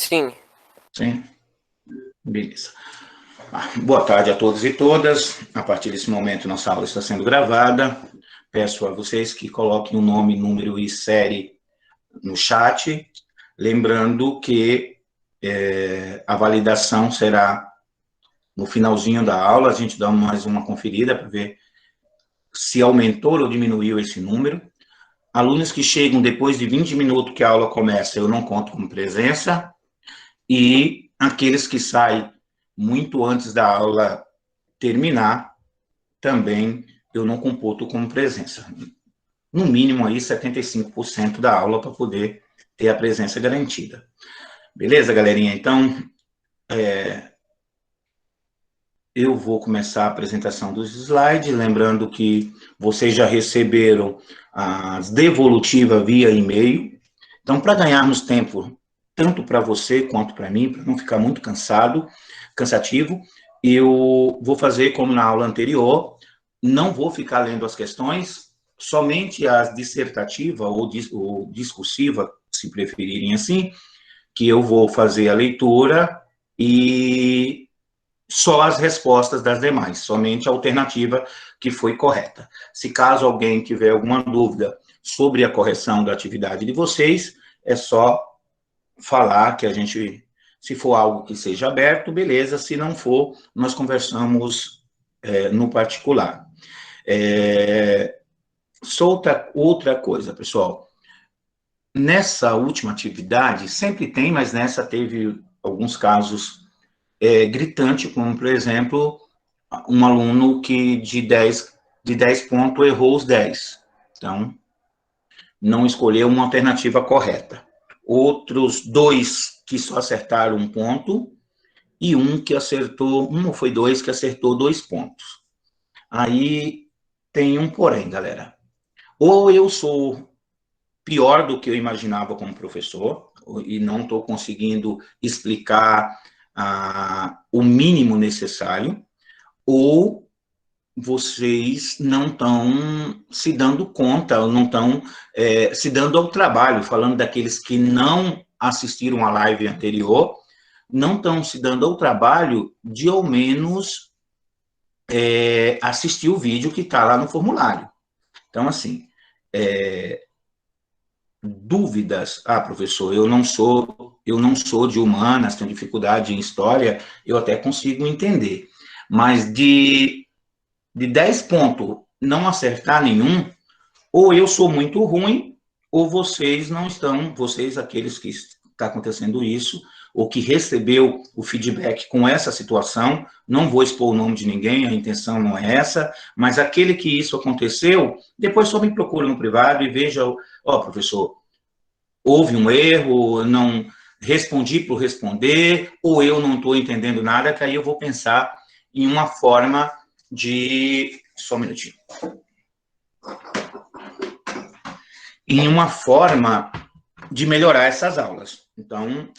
Sim. Sim? Beleza. Boa tarde a todos e todas. A partir desse momento, nossa aula está sendo gravada. Peço a vocês que coloquem o nome, número e série no chat. Lembrando que a validação será no finalzinho da aula. A gente dá mais uma conferida para ver se aumentou ou diminuiu esse número. Alunos que chegam depois de 20 minutos que a aula começa, eu não conto como presença. E aqueles que saem muito antes da aula terminar, também eu não computo como presença. No mínimo aí 75% da aula para poder ter a presença garantida. Beleza, galerinha? Então, eu vou começar a apresentação dos slides, lembrando que vocês já receberam as devolutivas via e-mail. Então, para ganharmos tempo, tanto para você quanto para mim, para não ficar muito cansativo, eu vou fazer como na aula anterior, não vou ficar lendo as questões, somente as dissertativas ou discursiva, se preferirem assim, que eu vou fazer a leitura e só as respostas das demais, somente a alternativa que foi correta. Se caso alguém tiver alguma dúvida sobre a correção da atividade de vocês, é só falar que a gente, se for algo que seja aberto, beleza, se não for, nós conversamos no particular. Outra coisa, pessoal, nessa última atividade, sempre tem, mas nessa teve alguns casos gritante, como, por exemplo, um aluno que de 10 pontos errou os 10. Então, não escolheu uma alternativa correta. Outros 2 que só acertaram 1 ponto e um que acertou, um ou foi 2 que acertou 2 pontos. Aí tem um porém, galera. Ou eu sou pior do que eu imaginava como professor e não estou conseguindo explicar o mínimo necessário, ou vocês não estão se dando conta, ou não estão se dando ao trabalho, falando daqueles que não assistiram a live anterior, não estão se dando ao trabalho de, ao menos, assistir o vídeo que está lá no formulário. Então, assim, dúvidas, professor, eu não sou de humanas, tenho dificuldade em história, eu até consigo entender, mas de 10 pontos não acertar nenhum, ou eu sou muito ruim, ou vocês não estão, vocês, aqueles que está acontecendo isso, ou que recebeu o feedback com essa situação, não vou expor o nome de ninguém, a intenção não é essa, mas aquele que isso aconteceu, depois só me procura no privado e veja, professor, houve um erro, não respondi por responder, ou eu não estou entendendo nada, que aí eu vou pensar em uma forma de... Só um minutinho. Em uma forma de melhorar essas aulas. Então,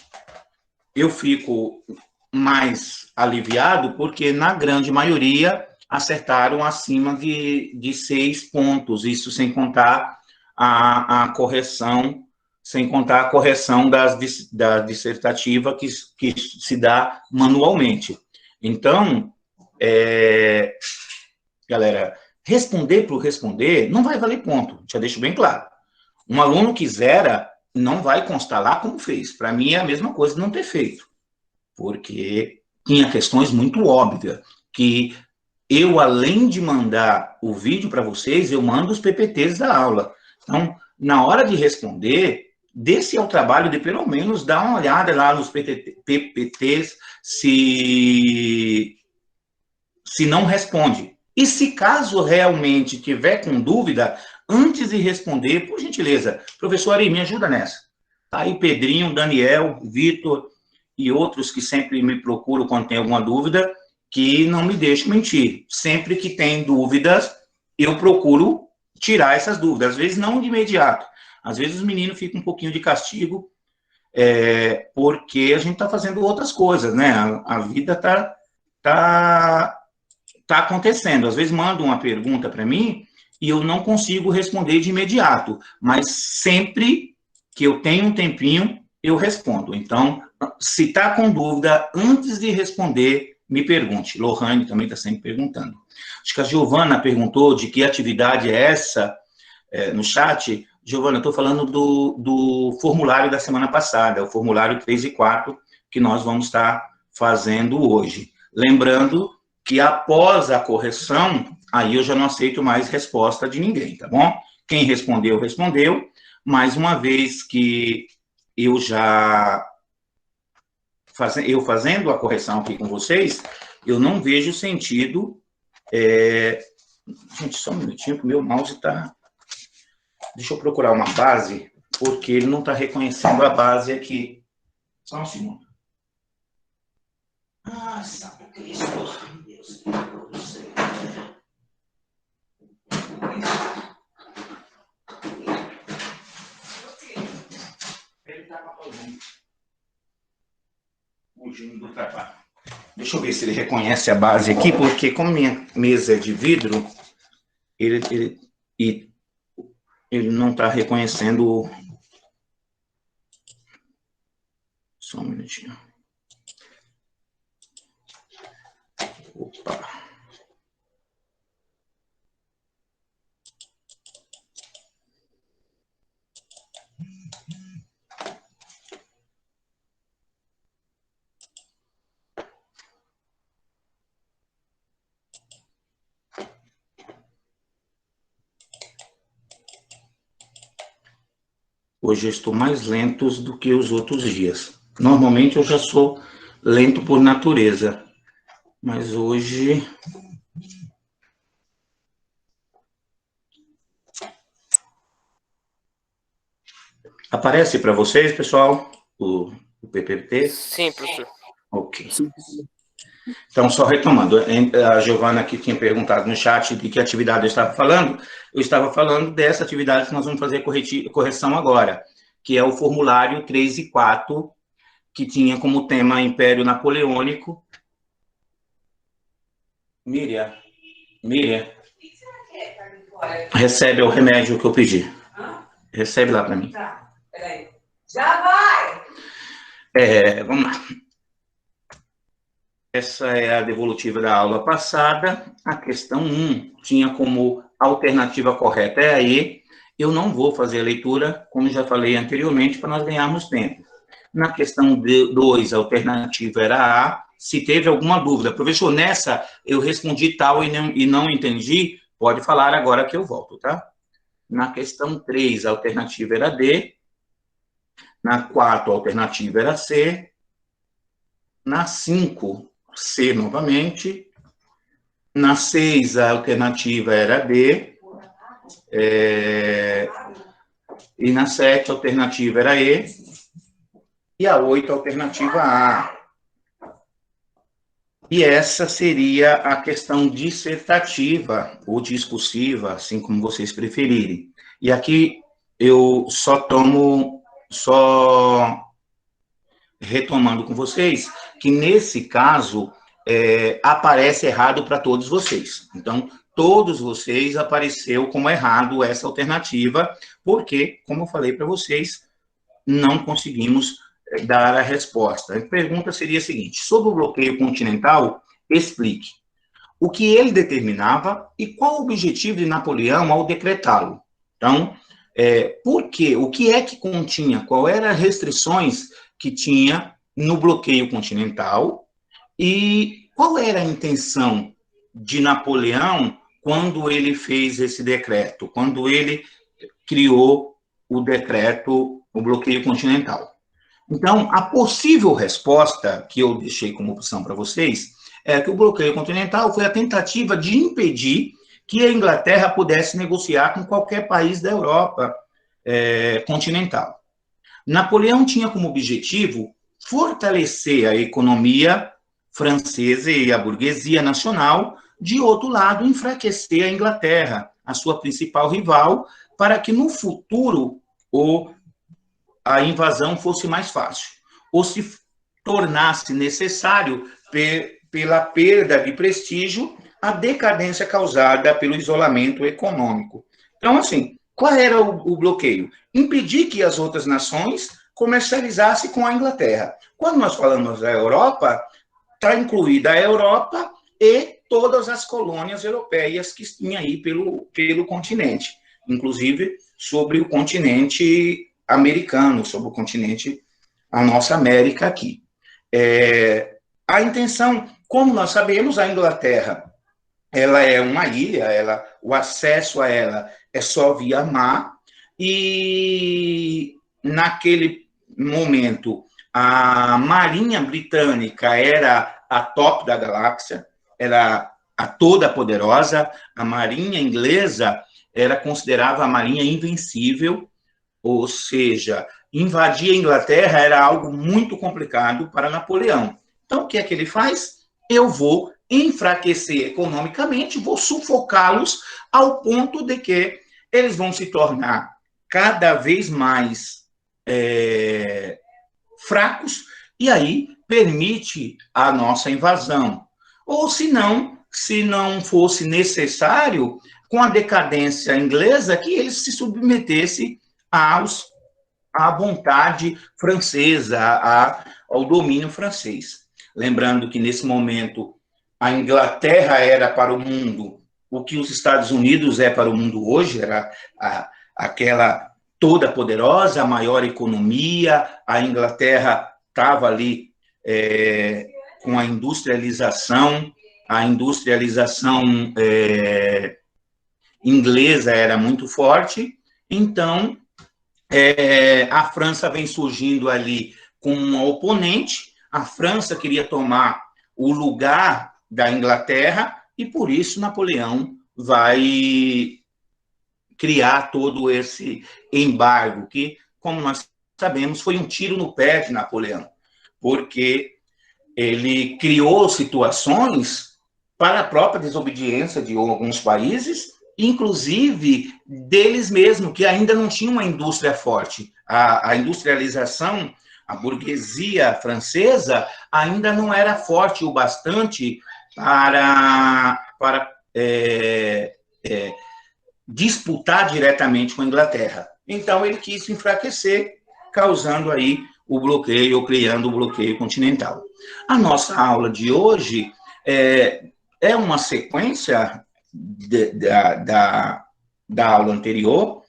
eu fico mais aliviado porque, na grande maioria, acertaram acima de 6 pontos, isso sem contar a correção, sem contar a correção da dissertativa que se dá manualmente. Então, galera, responder por responder não vai valer ponto, já deixo bem claro. Um aluno que zera não vai constar lá como fez. Para mim é a mesma coisa de não ter feito, porque tinha questões muito óbvias, que eu, além de mandar o vídeo para vocês, eu mando os PPTs da aula. Então, na hora de responder, desse ao trabalho de pelo menos dar uma olhada lá nos PPTs se não responde. E se caso realmente tiver com dúvida, antes de responder, por gentileza, professor Ari, me ajuda nessa. Tá aí Pedrinho, Daniel, Vitor e outros que sempre me procuram quando tem alguma dúvida, que não me deixam mentir. Sempre que tem dúvidas, eu procuro tirar essas dúvidas. Às vezes não de imediato. Às vezes os meninos ficam um pouquinho de castigo, porque a gente está fazendo outras coisas, né? A vida tá acontecendo. Às vezes mandam uma pergunta para mim e eu não consigo responder de imediato, mas sempre que eu tenho um tempinho, eu respondo. Então, se está com dúvida, antes de responder, me pergunte. Lohane também está sempre perguntando. Acho que a Giovana perguntou de que atividade é essa no chat. Giovana, eu estou falando do formulário da semana passada, o formulário 3 e 4, que nós vamos estar fazendo hoje. Lembrando que após a correção, aí eu já não aceito mais resposta de ninguém, tá bom? Quem respondeu, respondeu. Mais uma vez que eu já fazendo a correção aqui com vocês, eu não vejo sentido. Gente, só um minutinho, que o meu mouse está. Deixa eu procurar uma base, porque ele não está reconhecendo a base aqui. Só um segundo. Ah, Santo Cristo, Deus do céu. Ele está fugindo do trabalho. Deixa eu ver se ele reconhece a base aqui, porque como minha mesa é de vidro, ele não está reconhecendo. Só um minutinho. Opa. Hoje eu estou mais lento do que os outros dias. Normalmente eu já sou lento por natureza, mas hoje... Aparece para vocês, pessoal, o PPT? Sim, professor. Ok. Então, só retomando, a Giovana aqui tinha perguntado no chat de que atividade eu estava falando dessa atividade que nós vamos fazer correção agora, que é o formulário 3 e 4, que tinha como tema Império Napoleônico. Miriam, recebe o remédio que eu pedi. Recebe lá para mim. Tá, peraí. Já vai! Vamos lá. Essa é a devolutiva da aula passada. A questão 1 tinha como alternativa correta é a E. Eu não vou fazer a leitura, como já falei anteriormente, para nós ganharmos tempo. Na questão 2, a alternativa era A. Se teve alguma dúvida, professor, nessa eu respondi tal e não entendi, pode falar agora que eu volto, tá? Na questão 3, a alternativa era D. Na 4, a alternativa era C. Na 5, C novamente. Na 6, a alternativa era D. E na 7, a alternativa era E. E a 8, a alternativa A. E essa seria a questão dissertativa, ou discursiva, assim como vocês preferirem. E aqui eu só retomando com vocês, que nesse caso aparece errado para todos vocês. Então, todos vocês apareceu como errado essa alternativa, porque, como eu falei para vocês, não conseguimos dar a resposta. A pergunta seria a seguinte: sobre o bloqueio continental, explique o que ele determinava e qual o objetivo de Napoleão ao decretá-lo. Então, por quê? O que é que continha? Qual eram as restrições que tinha no bloqueio continental e qual era a intenção de Napoleão quando ele fez esse decreto, quando ele criou o decreto, o bloqueio continental. Então, a possível resposta que eu deixei como opção para vocês é que o bloqueio continental foi a tentativa de impedir que a Inglaterra pudesse negociar com qualquer país da Europa continental. Napoleão tinha como objetivo fortalecer a economia francesa e a burguesia nacional, de outro lado, enfraquecer a Inglaterra, a sua principal rival, para que no futuro a invasão fosse mais fácil, ou se tornasse necessário, pela perda de prestígio, a decadência causada pelo isolamento econômico. Então, assim, qual era o bloqueio? Impedir que as outras nações comercializasse com a Inglaterra. Quando nós falamos da Europa, está incluída a Europa e todas as colônias europeias que tinham aí pelo continente, inclusive sobre o continente americano, sobre o continente, a nossa América aqui. A intenção, como nós sabemos, a Inglaterra, ela é uma ilha, o acesso a ela é só via mar, e naquele momento a Marinha Britânica era a top da galáxia, era a toda poderosa, a Marinha Inglesa era considerada a Marinha invencível, ou seja, invadir a Inglaterra era algo muito complicado para Napoleão. Então, o que é que ele faz? Eu vou enfraquecer economicamente, vou sufocá-los ao ponto de que eles vão se tornar cada vez mais fracos, e aí permite a nossa invasão. Ou se não fosse necessário, com a decadência inglesa, que eles se submetessem à vontade francesa, ao domínio francês. Lembrando que, nesse momento, a Inglaterra era para o mundo o que os Estados Unidos é para o mundo hoje, era aquela toda poderosa, a maior economia, a Inglaterra estava ali com a industrialização inglesa era muito forte, então a França vem surgindo ali com um oponente, a França queria tomar o lugar da Inglaterra, e por isso Napoleão vai criar todo esse embargo, que, como nós sabemos, foi um tiro no pé de Napoleão, porque ele criou situações para a própria desobediência de alguns países, inclusive deles mesmos, que ainda não tinham uma indústria forte. A industrialização, a burguesia francesa ainda não era forte o bastante para disputar diretamente com a Inglaterra. Então, ele quis se enfraquecer, causando aí o bloqueio, ou criando o bloqueio continental. A nossa aula de hoje é uma sequência da aula anterior,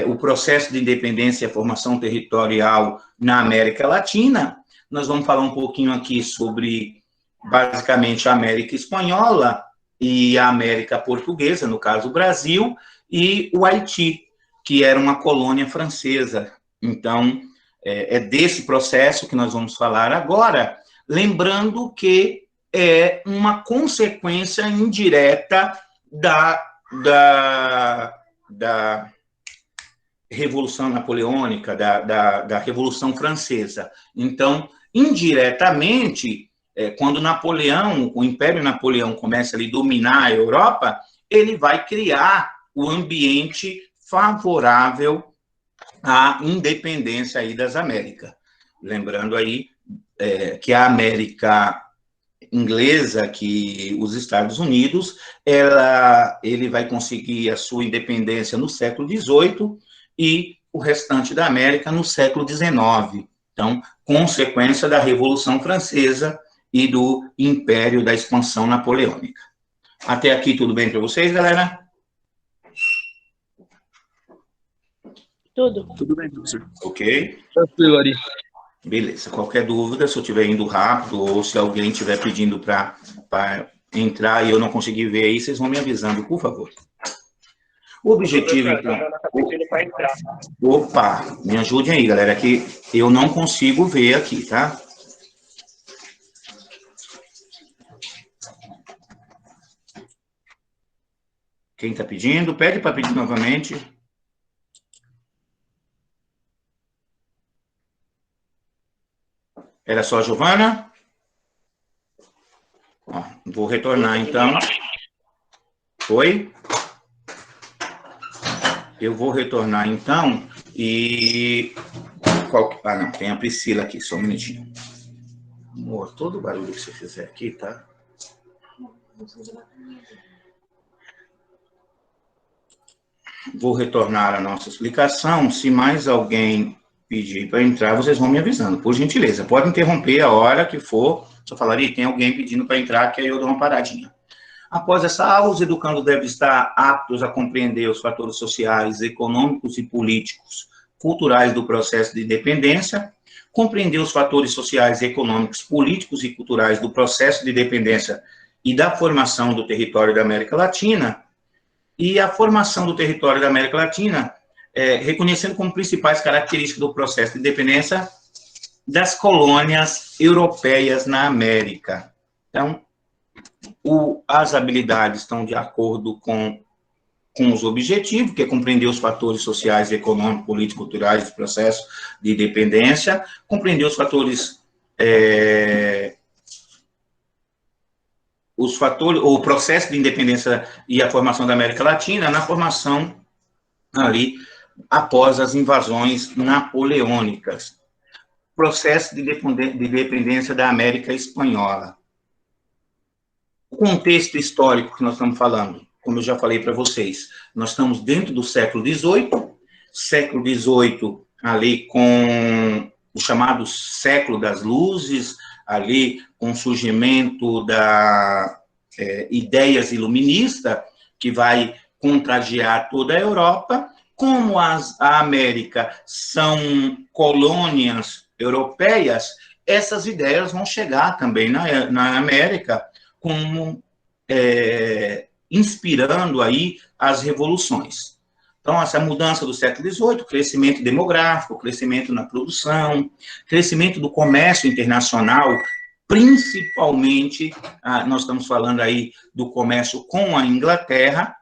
o processo de independência e formação territorial na América Latina. Nós vamos falar um pouquinho aqui sobre, basicamente, a América Espanhola e a América Portuguesa, no caso o Brasil, e o Haiti, que era uma colônia francesa. Então, é desse processo que nós vamos falar agora, lembrando que é uma consequência indireta da Revolução Napoleônica, da Revolução Francesa. Então, indiretamente, quando Napoleão, o Império Napoleão começa a dominar a Europa, ele vai criar o ambiente favorável à independência aí das Américas. Lembrando aí que a América inglesa, que os Estados Unidos, ele vai conseguir a sua independência no século XVIII e o restante da América no século XIX. Então, consequência da Revolução Francesa e do Império da Expansão Napoleônica. Até aqui tudo bem para vocês, galera? Tudo bem, professor. Ok. Tranquilo, Ari. Beleza. Qualquer dúvida, se eu estiver indo rápido ou se alguém estiver pedindo para entrar e eu não conseguir ver aí, vocês vão me avisando, por favor. O objetivo, então... Opa, me ajudem aí, galera, que eu não consigo ver aqui, tá? Quem está pedindo, pede para pedir novamente. Era só a Giovana? Ó, vou retornar, então. Oi? Eu vou retornar, então, e... Ah, não, tem a Priscila aqui, só um minutinho. Amor, todo barulho que você fizer aqui, tá? Vou retornar a nossa explicação. Se mais alguém pedir para entrar, vocês vão me avisando, por gentileza. Pode interromper a hora que for, só falaria, tem alguém pedindo para entrar, que aí eu dou uma paradinha. Após essa aula, os educandos devem estar aptos a compreender os fatores sociais, econômicos e políticos, culturais do processo de independência, compreender os fatores sociais, econômicos, políticos e culturais do processo de independência e da formação do território da América Latina, e a formação do território da América Latina, reconhecendo como principais características do processo de independência das colônias europeias na América. Então, as habilidades estão de acordo com os objetivos, que é compreender os fatores sociais, econômicos, políticos, culturais do processo de independência, compreender os fatores, o processo de independência e a formação da América Latina, na formação ali, após as invasões napoleônicas. Processo de independência da América Espanhola. O contexto histórico que nós estamos falando, como eu já falei para vocês, nós estamos dentro do século XVIII, ali com o chamado século das luzes, ali com o surgimento da ideias iluministas, que vai contagiar toda a Europa. Como a América são colônias europeias, essas ideias vão chegar também na América, como inspirando aí as revoluções. Então, essa mudança do século XVIII, crescimento demográfico, crescimento na produção, crescimento do comércio internacional, principalmente, nós estamos falando aí do comércio com a Inglaterra,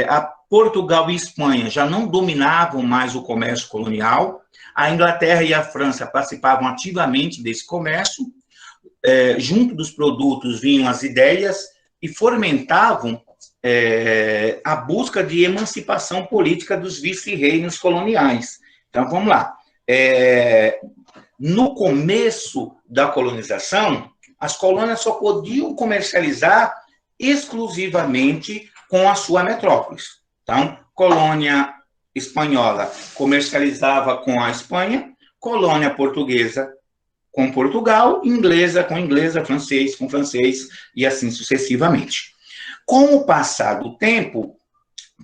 a Portugal e Espanha já não dominavam mais o comércio colonial, a Inglaterra e a França participavam ativamente desse comércio, junto dos produtos vinham as ideias e fomentavam a busca de emancipação política dos vice-reinos coloniais. Então, vamos lá. No começo da colonização, as colônias só podiam comercializar exclusivamente com a sua metrópole. Então, colônia espanhola comercializava com a Espanha, colônia portuguesa com Portugal, inglesa com inglesa, francês com francês, e assim sucessivamente. Com o passar do tempo,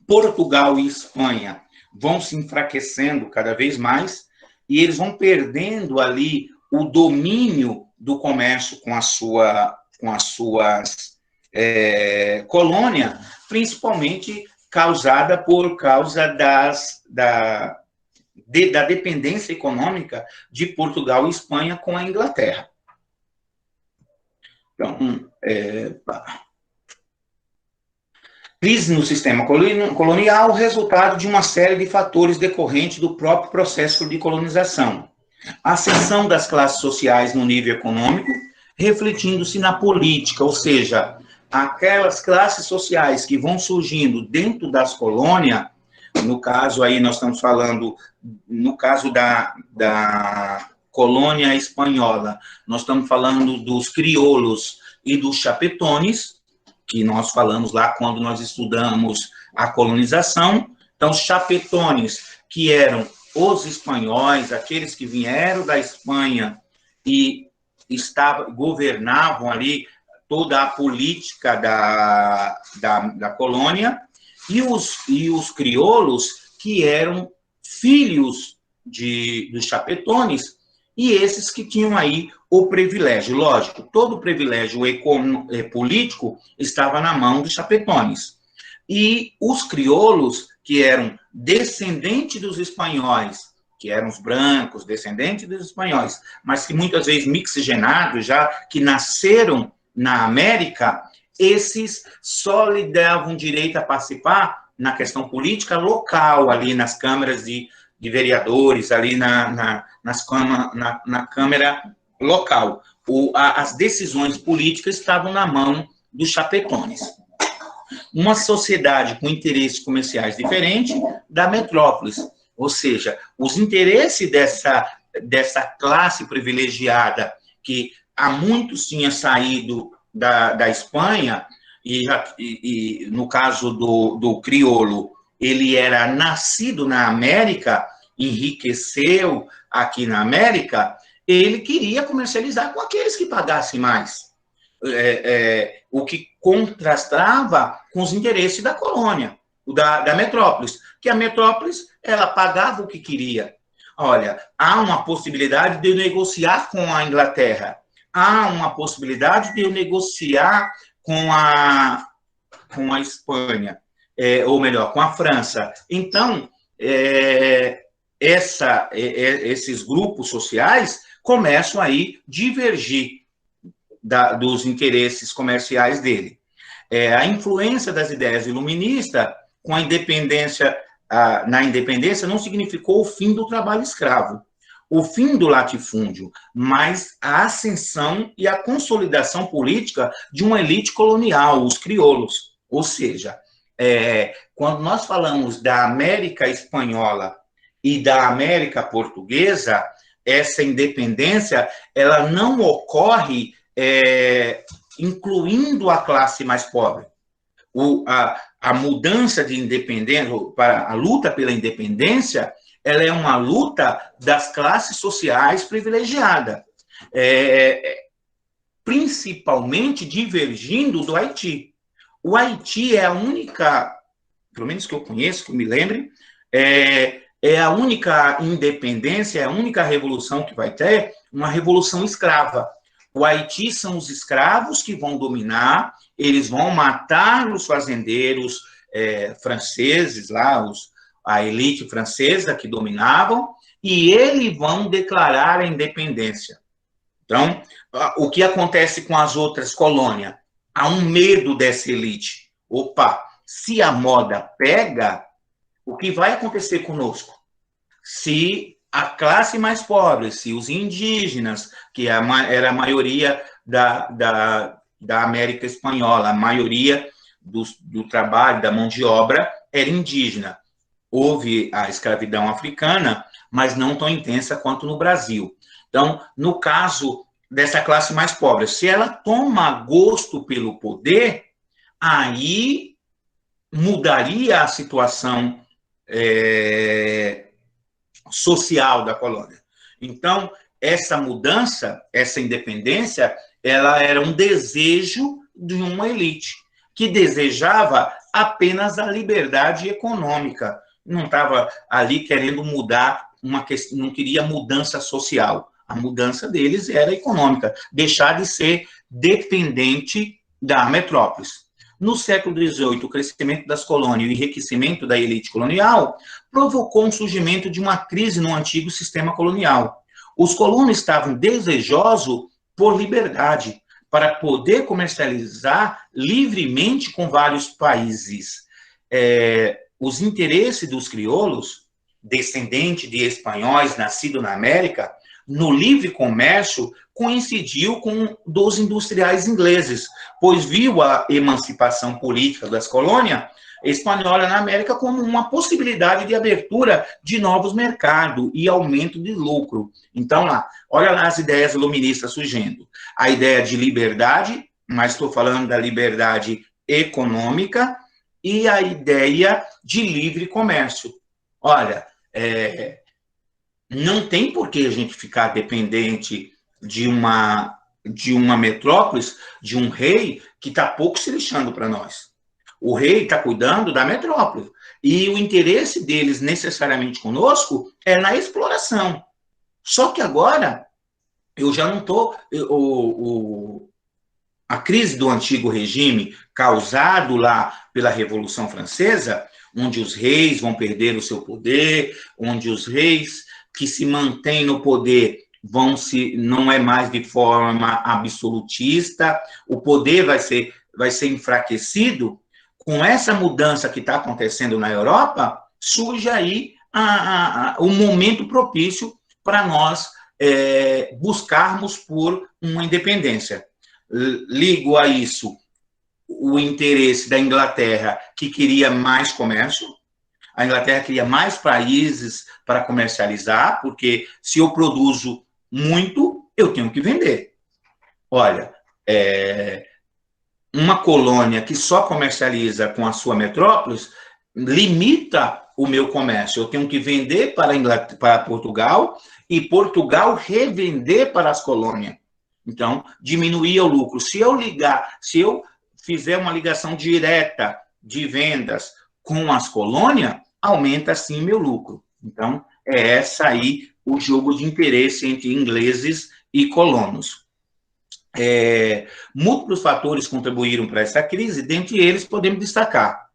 Portugal e Espanha vão se enfraquecendo cada vez mais, e eles vão perdendo ali o domínio do comércio com as suas colônias, principalmente causada por causa da dependência econômica de Portugal e Espanha com a Inglaterra. Então, crise no sistema colonial, resultado de uma série de fatores decorrentes do próprio processo de colonização. Ascensão das classes sociais no nível econômico, refletindo-se na política, ou seja, aquelas classes sociais que vão surgindo dentro das colônias, no caso aí nós estamos falando, no caso da colônia espanhola, nós estamos falando dos crioulos e dos chapetones, que nós falamos lá quando nós estudamos a colonização. Então, os chapetones, que eram os espanhóis, aqueles que vieram da Espanha e governavam ali toda a política da colônia, e os crioulos, que eram filhos dos chapetones, e esses que tinham aí o privilégio. Lógico, todo o privilégio político estava na mão dos chapetones. E os crioulos, que eram descendentes dos espanhóis, que eram os brancos, descendentes dos espanhóis, mas que muitas vezes mixigenados, já que nasceram na América, esses só lhe davam direito a participar na questão política local, ali nas câmaras de vereadores, ali na Câmara local. As decisões políticas estavam na mão dos chapetones. Uma sociedade com interesses comerciais diferentes da metrópole, ou seja, os interesses dessa classe privilegiada, que há muitos tinha saído da Espanha, e no caso do crioulo, ele era nascido na América, enriqueceu aqui na América, ele queria comercializar com aqueles que pagassem mais. O que contrastava com os interesses da colônia, da metrópolis, que a metrópolis, ela pagava o que queria. Olha, há uma possibilidade de eu negociar com a Inglaterra, há uma possibilidade de eu negociar com a Espanha, ou melhor, com a França. Então, esses grupos sociais começam aí a divergir dos interesses comerciais dele. A influência das ideias iluministas com a independência, na independência não significou o fim do trabalho escravo, o fim do latifúndio, mas a ascensão e a consolidação política de uma elite colonial, os crioulos. Ou seja, quando nós falamos da América espanhola e da América portuguesa, essa independência, ela não ocorre incluindo a classe mais pobre. A mudança de independência, para a luta pela independência, ela é uma luta das classes sociais privilegiadas, principalmente divergindo do Haiti. O Haiti é a única, pelo menos que eu conheço, que eu me lembre, é a única independência, é a única revolução que vai ter, uma revolução escrava. O Haiti são os escravos que vão dominar, eles vão matar os fazendeiros franceses, lá, a elite francesa que dominavam, e eles vão declarar a independência. Então, o que acontece com as outras colônias? Há um medo dessa elite. Opa, se a moda pega, o que vai acontecer conosco? Se a classe mais pobre, se os indígenas, que era a maioria da América Espanhola, a maioria do trabalho, da mão de obra, era indígena. Houve a escravidão africana, mas não tão intensa quanto no Brasil. Então, no caso dessa classe mais pobre, se ela toma gosto pelo poder, aí mudaria a situação social da colônia. Então, essa mudança, essa independência, ela era um desejo de uma elite que desejava apenas a liberdade econômica. Não estava ali querendo mudar uma questão, não queria mudança social. A mudança deles era econômica, deixar de ser dependente da metrópole. No século XVIII, o crescimento das colônias e o enriquecimento da elite colonial provocou um surgimento de uma crise no antigo sistema colonial. Os colonos estavam desejosos por liberdade, para poder comercializar livremente com vários países. Os interesses dos crioulos, descendentes de espanhóis nascidos na América, no livre comércio, coincidiu com dos industriais ingleses, pois viu a emancipação política das colônias espanholas na América como uma possibilidade de abertura de novos mercados e aumento de lucro. Então, olha lá as ideias iluministas surgindo. A ideia de liberdade, mas estou falando da liberdade econômica, e a ideia de livre comércio. Olha, não tem por que a gente ficar dependente de uma metrópole, de um rei que está pouco se lixando para nós. O rei está cuidando da metrópole. E o interesse deles, necessariamente conosco, é na exploração. Só que agora, eu já não estou... A crise do antigo regime, causado lá pela Revolução Francesa, onde os reis vão perder o seu poder, onde os reis que se mantêm no poder não é mais de forma absolutista, o poder vai ser enfraquecido. Com essa mudança que está acontecendo na Europa, surge aí um momento propício para nós buscarmos por uma independência. Ligo a isso o interesse da Inglaterra, que queria mais comércio. A Inglaterra queria mais países para comercializar, porque se eu produzo muito, eu tenho que vender. Olha, uma colônia que só comercializa com a sua metrópole limita o meu comércio. Eu tenho que vender para Portugal e Portugal revender para as colônias. Então, diminuía o lucro. Se eu fizer uma ligação direta de vendas com as colônias, aumenta sim meu lucro. Então, é essa aí o jogo de interesse entre ingleses e colonos. Múltiplos fatores contribuíram para essa crise, dentre eles podemos destacar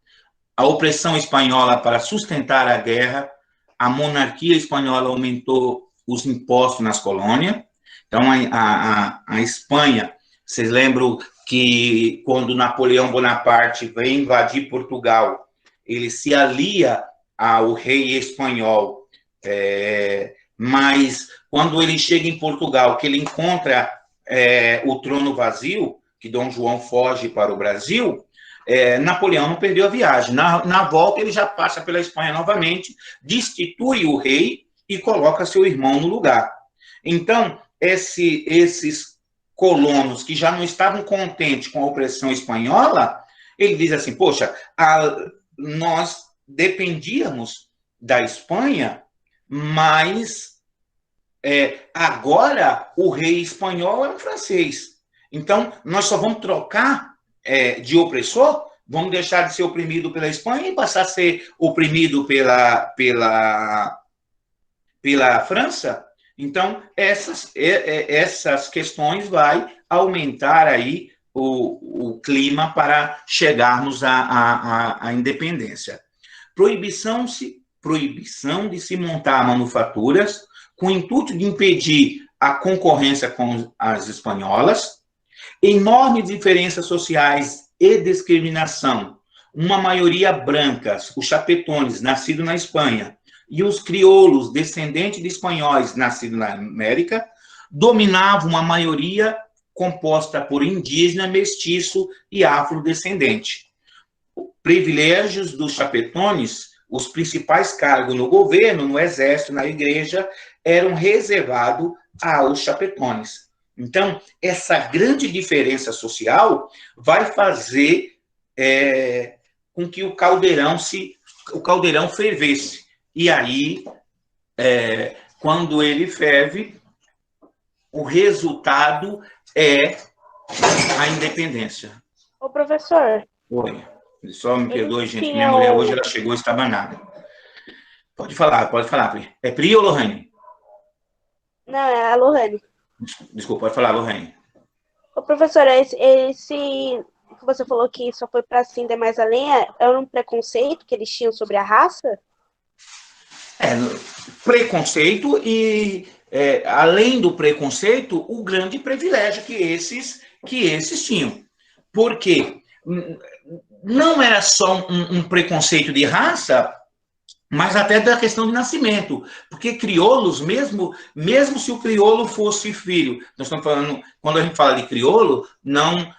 a opressão espanhola para sustentar a guerra, a monarquia espanhola aumentou os impostos nas colônias. Então, a Espanha, vocês lembram que quando Napoleão Bonaparte vem invadir Portugal, ele se alia ao rei espanhol, mas quando ele chega em Portugal, que ele encontra o trono vazio, que Dom João foge para o Brasil, Napoleão não perdeu a viagem. Na volta, ele já passa pela Espanha novamente, destitui o rei e coloca seu irmão no lugar. Então, esses colonos que já não estavam contentes com a opressão espanhola, ele diz assim, poxa, nós dependíamos da Espanha, mas agora o rei espanhol é um francês. Então, nós só vamos trocar de opressor, vamos deixar de ser oprimido pela Espanha e passar a ser oprimido pela França. Então, essas questões vai aumentar aí o clima para chegarmos à independência. Proibição de se montar manufaturas com o intuito de impedir a concorrência com as espanholas, enormes diferenças sociais e discriminação. Uma maioria brancas, os chapetones, nascidos na Espanha, e os crioulos, descendentes de espanhóis, nascidos na América, dominavam uma maioria composta por indígena, mestiço e afrodescendente. Privilégios dos chapetones, os principais cargos no governo, no exército, na igreja, eram reservados aos chapetones. Então, essa grande diferença social vai fazer com que o caldeirão fervesse. E aí, quando ele ferve, o resultado é a independência. Ô, professor. Oi. Só me perdoe, gente, que minha mulher hoje ela chegou estabanada. Pode falar, Pri. É Pri ou Lohane? Não, é a Lohane. Desculpa, pode falar, Lohane. Ô, professor, esse que você falou que só foi para cima e mais além, era um preconceito que eles tinham sobre a raça? Preconceito e, além do preconceito, o grande privilégio que esses tinham. Porque não era só um preconceito de raça, mas até da questão de nascimento. Porque crioulos, mesmo se o crioulo fosse filho, nós estamos falando, quando a gente fala de crioulo, não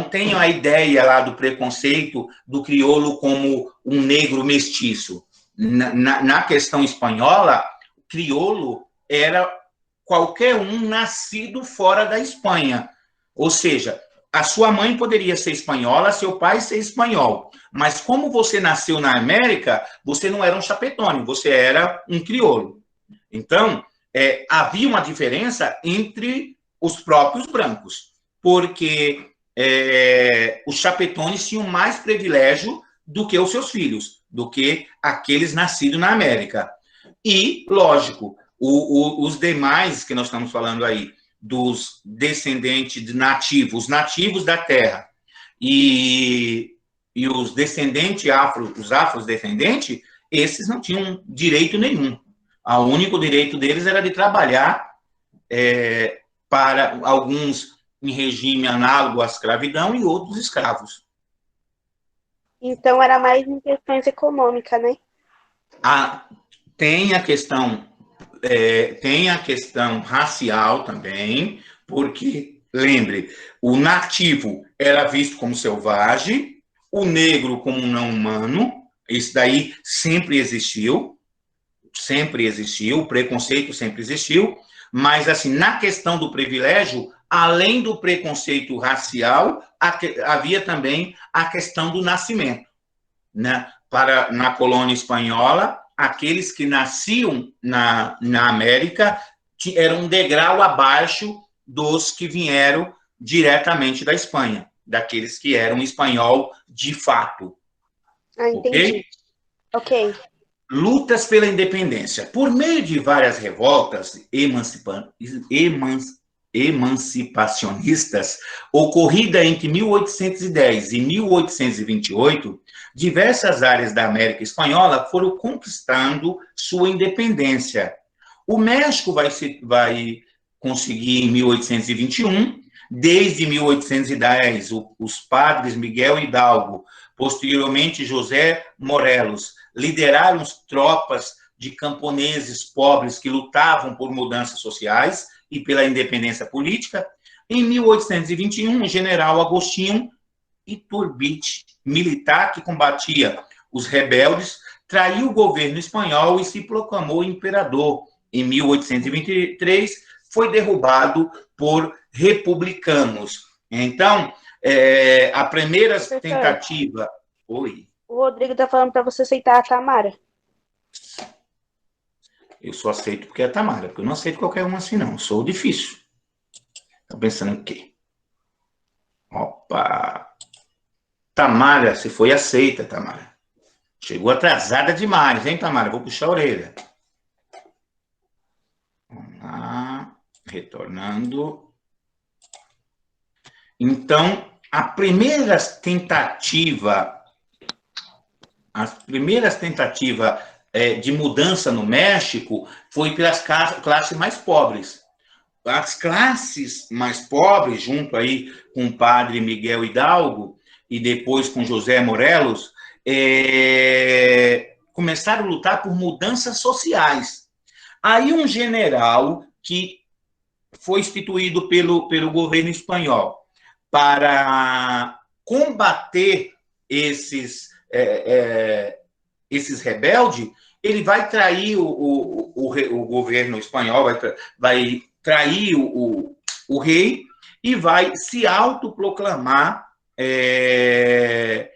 tenho a ideia lá do preconceito do crioulo como um negro mestiço. Na questão espanhola, crioulo era qualquer um nascido fora da Espanha. Ou seja, a sua mãe poderia ser espanhola, seu pai ser espanhol. Mas como você nasceu na América, você não era um chapetone, você era um crioulo. Então, havia uma diferença entre os próprios brancos, porque os chapetones tinham mais privilégio do que os seus filhos, do que aqueles nascidos na América. E, lógico, os demais que nós estamos falando aí, dos descendentes de nativos, os nativos da terra, e os descendentes os afrodescendentes, esses não tinham direito nenhum. O único direito deles era de trabalhar para alguns em regime análogo à escravidão e outros escravos. Então, era mais em questões econômicas, né? Tem a questão racial também, porque, lembre, o nativo era visto como selvagem, o negro como um não humano, isso daí sempre existiu, o preconceito sempre existiu, mas, assim, na questão do privilégio, além do preconceito racial, havia também a questão do nascimento, né? na colônia espanhola, aqueles que nasciam na América eram um degrau abaixo dos que vieram diretamente da Espanha, daqueles que eram espanhol de fato. Ah, entendi. Ok. Lutas pela independência. Por meio de várias revoltas emancipacionistas, ocorrida entre 1810 e 1828, diversas áreas da América Espanhola foram conquistando sua independência. O México vai conseguir em 1821, desde 1810, os padres Miguel Hidalgo, posteriormente José Morelos, lideraram tropas de camponeses pobres que lutavam por mudanças sociais e pela independência política. Em 1821, o general Agostinho Iturbide, militar que combatia os rebeldes, traiu o governo espanhol e se proclamou imperador. Em 1823, foi derrubado por republicanos. Então, a primeira tentativa... Oi. O Rodrigo tá falando para você aceitar a Tamara. Eu só aceito porque é a Tamara, porque eu não aceito qualquer uma assim, não. Eu sou difícil. Tá pensando em quê? Opa! Tamara, você foi aceita, Tamara. Chegou atrasada demais, hein, Tamara? Vou puxar a orelha. Vamos lá. Retornando. Então, as primeiras tentativas de mudança no México foi pelas classes mais pobres. As classes mais pobres, junto aí com o padre Miguel Hidalgo e depois com José Morelos, começaram a lutar por mudanças sociais. Aí um general que foi instituído pelo governo espanhol para combater esses rebeldes, ele vai trair o governo espanhol, vai trair o rei e vai se autoproclamar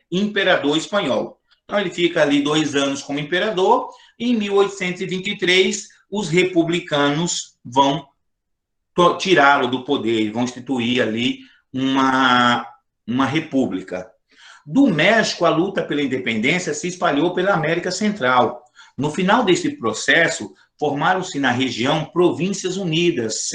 imperador espanhol. Então, ele fica ali 2 anos como imperador, e em 1823, os republicanos vão tirá-lo do poder, vão instituir ali uma república. Do México, a luta pela independência se espalhou pela América Central. No final desse processo, formaram-se na região províncias unidas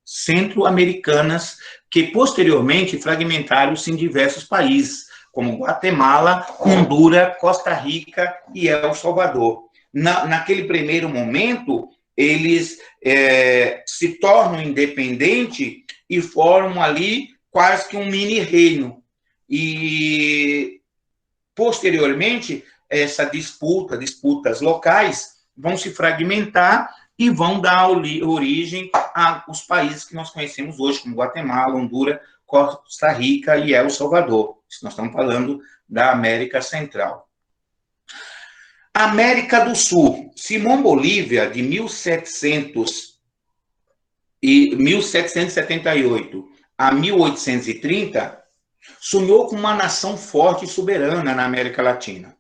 centro-americanas, que posteriormente fragmentaram-se em diversos países, como Guatemala, Honduras, Costa Rica e El Salvador. Naquele primeiro momento, eles se tornam independentes e formam ali quase que um mini-reino. E, posteriormente, disputas locais vão se fragmentar e vão dar origem aos países que nós conhecemos hoje, como Guatemala, Honduras, Costa Rica e El Salvador. Nós estamos falando da América Central. América do Sul. Simão Bolívar, de 1778 a 1830, sonhou com uma nação forte e soberana na América Latina.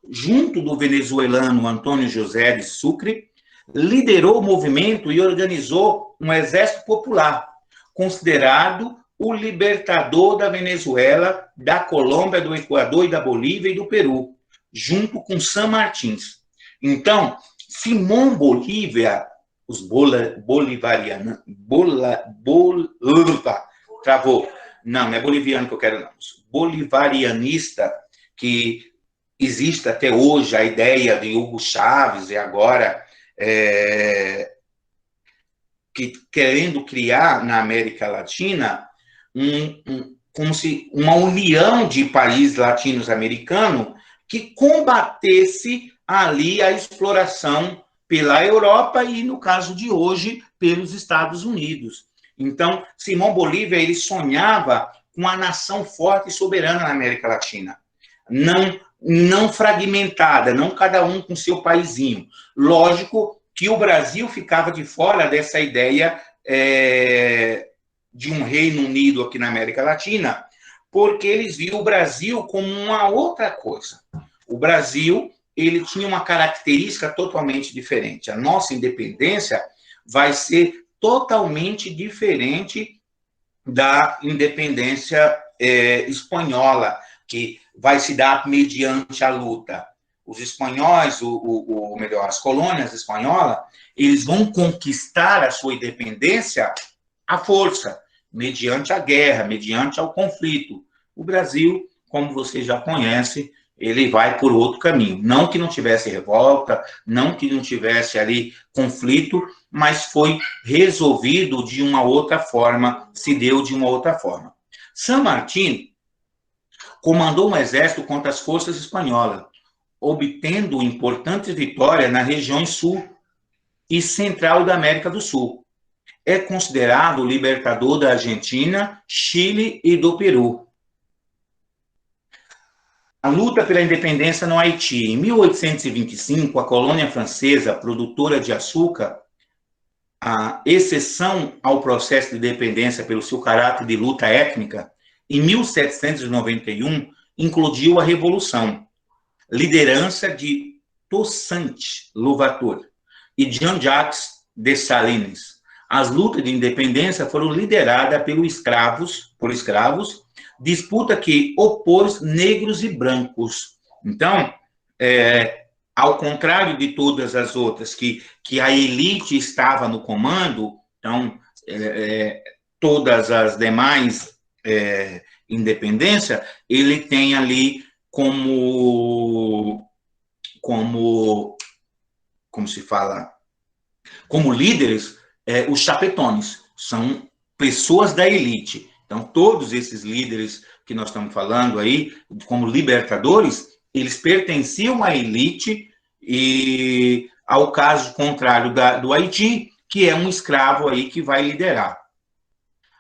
Junto do venezuelano Antônio José de Sucre, liderou o movimento e organizou um exército popular, considerado o libertador da Venezuela, da Colômbia, do Equador e da Bolívia e do Peru, junto com San Martins. Então, Simão Bolívar, os bolivarianos... Travou. Não é boliviano que eu quero, não. Bolivarianista, que existe até hoje a ideia de Hugo Chávez, e agora querendo criar na América Latina como se uma união de países latinos-americanos que combatesse ali a exploração pela Europa e, no caso de hoje, pelos Estados Unidos. Então, Simão Bolívar, ele sonhava com uma nação forte e soberana na América Latina. Não fragmentada, não cada um com seu paizinho. Lógico que o Brasil ficava de fora dessa ideia de um Reino Unido aqui na América Latina, porque eles viam o Brasil como uma outra coisa. O Brasil, ele tinha uma característica totalmente diferente. A nossa independência vai ser totalmente diferente da independência espanhola, que vai se dar mediante a luta. Os espanhóis, melhor, as colônias espanholas, eles vão conquistar a sua independência à força, mediante a guerra, mediante ao conflito. O Brasil, como você já conhece, ele vai por outro caminho. Não que não tivesse revolta, não que não tivesse ali conflito, mas foi resolvido de uma outra forma, se deu de uma outra forma. San Martín comandou um exército contra as forças espanholas, obtendo importantes vitórias nas regiões sul e central da América do Sul. É considerado o libertador da Argentina, Chile e do Peru. A luta pela independência no Haiti. Em 1825, a colônia francesa, produtora de açúcar, a exceção ao processo de independência pelo seu caráter de luta étnica, em 1791, incluiu a Revolução, liderança de Toussaint Louverture e Jean-Jacques Dessalines. As lutas de independência foram lideradas por escravos, disputa que opôs negros e brancos. Então, ao contrário de todas as outras, que a elite estava no comando, então, todas as demais independência, ele tem ali como se fala, como líderes, os chapetones, são pessoas da elite. Então, todos esses líderes que nós estamos falando aí, como libertadores, eles pertenciam à elite, e ao caso contrário do Haiti, que é um escravo aí que vai liderar.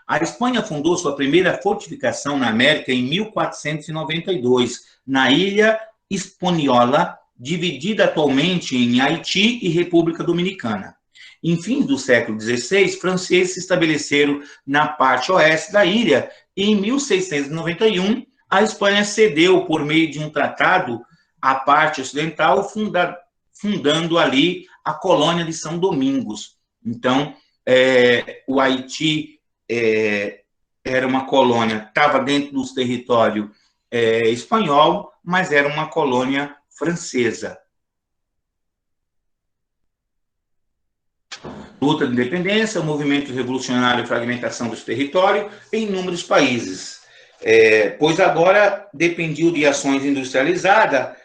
A Espanha fundou sua primeira fortificação na América em 1492, na ilha Hispaniola, dividida atualmente em Haiti e República Dominicana. Em fins do século XVI, franceses se estabeleceram na parte oeste da ilha, e em 1691, a Espanha cedeu, por meio de um tratado, a parte ocidental, fundando ali a colônia de São Domingos. Então, o Haiti era uma colônia, estava dentro dos territórios espanhol, mas era uma colônia francesa. Luta de independência, movimento revolucionário e fragmentação dos territórios em inúmeros países. Pois agora dependiam de ações industrializadas,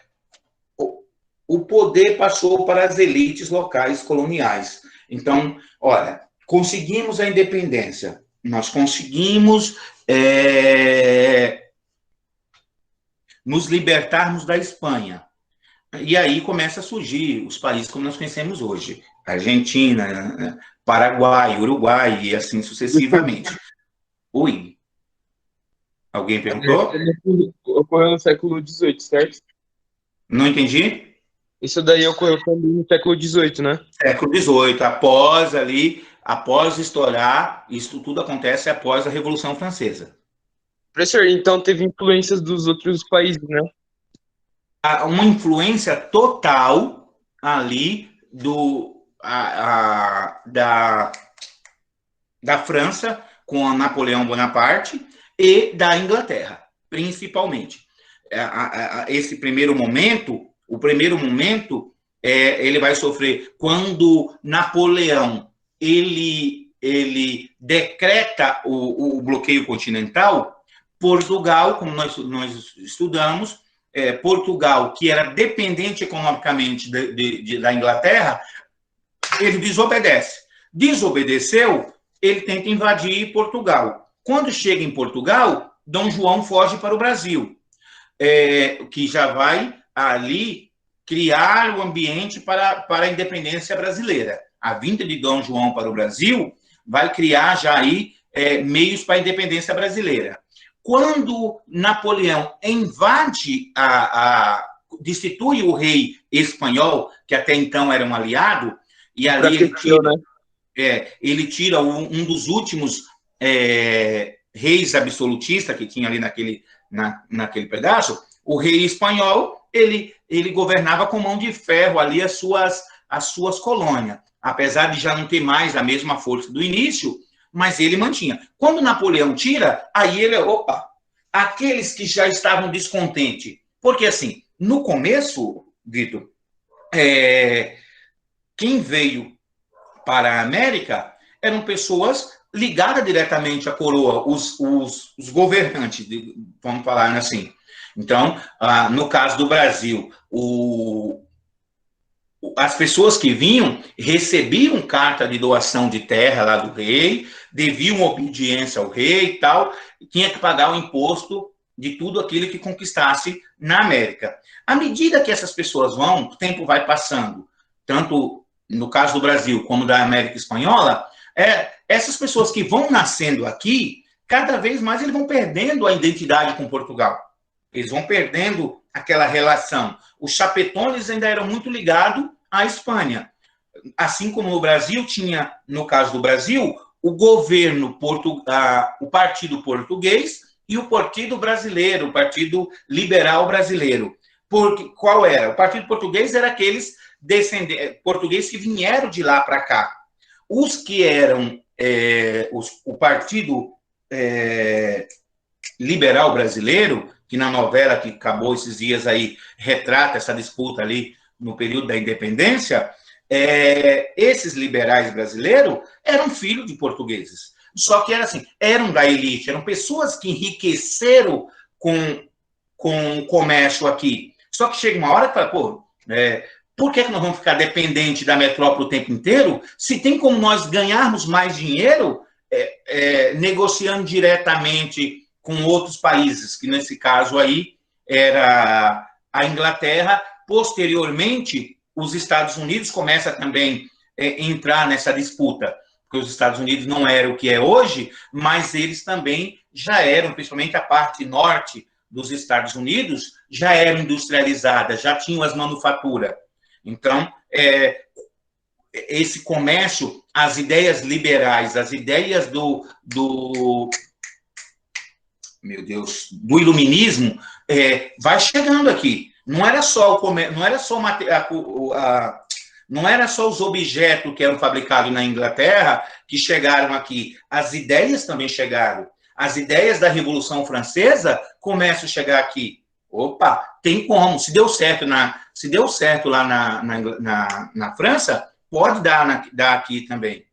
o poder passou para as elites locais coloniais. Então, olha, conseguimos a independência, nós conseguimos nos libertarmos da Espanha. E aí começa a surgir os países como nós conhecemos hoje. Argentina, Paraguai, Uruguai e assim sucessivamente. Oi? Alguém perguntou? Ocorreu no século XVIII, certo? Não entendi? Isso daí ocorreu também no século XVIII, né? Século XVIII, após estourar, isso tudo acontece após a Revolução Francesa. Professor, então teve influências dos outros países, né? Uma influência total ali da França, com a Napoleão Bonaparte, e da Inglaterra, principalmente. Esse primeiro momento, ele vai sofrer quando Napoleão ele decreta o bloqueio continental. Portugal, como nós estudamos, Portugal, que era dependente economicamente da Inglaterra, ele desobedece. Desobedeceu, ele tenta invadir Portugal. Quando chega em Portugal, Dom João foge para o Brasil, que já vai ali criar o ambiente para a independência brasileira. A vinda de Dom João para o Brasil vai criar já aí meios para a independência brasileira. Quando Napoleão invade, destitui o rei espanhol, que até então era um aliado, e ali ele tira um dos últimos reis absolutistas que tinha ali naquele pedaço, o rei espanhol, ele governava com mão de ferro ali as suas colônias, apesar de já não ter mais a mesma força do início, mas ele mantinha. Quando Napoleão tira, aí ele, opa, aqueles que já estavam descontentes, porque assim, no começo, Vitor, quem veio para a América eram pessoas ligadas diretamente à coroa, os governantes, vamos falar assim. Então, no caso do Brasil, as pessoas que vinham recebiam carta de doação de terra lá do rei, deviam obediência ao rei e tal, e tinha que pagar o imposto de tudo aquilo que conquistasse na América. À medida que essas pessoas vão, o tempo vai passando, tanto no caso do Brasil como da América Espanhola, essas pessoas que vão nascendo aqui, cada vez mais eles vão perdendo a identidade com Portugal. Eles vão perdendo aquela relação. Os chapetones ainda eram muito ligados à Espanha. Assim como no Brasil, tinha, no caso do Brasil, o governo, o Partido Português e o Partido Brasileiro, o Partido Liberal Brasileiro. Qual era? O Partido Português era aqueles portugueses que vieram de lá para cá. Os que eram o Partido Liberal Brasileiro, que na novela que acabou esses dias aí, retrata essa disputa ali no período da independência, esses liberais brasileiros eram filhos de portugueses. Só que era assim, eram da elite, eram pessoas que enriqueceram com o comércio aqui. Só que chega uma hora que fala, pô, por que nós vamos ficar dependentes da metrópole o tempo inteiro, se tem como nós ganharmos mais dinheiro negociando diretamente com outros países, que nesse caso aí era a Inglaterra. Posteriormente, os Estados Unidos começam também a entrar nessa disputa, porque os Estados Unidos não eram o que é hoje, mas eles também já eram, principalmente a parte norte dos Estados Unidos, já eram industrializadas, já tinham as manufaturas. Então, esse comércio, as ideias liberais, as ideias do iluminismo, vai chegando aqui. Não era só não era só os objetos que eram fabricados na Inglaterra que chegaram aqui. As ideias também chegaram. As ideias da Revolução Francesa começam a chegar aqui. Opa, tem como. Se deu certo lá na França, pode dar aqui também.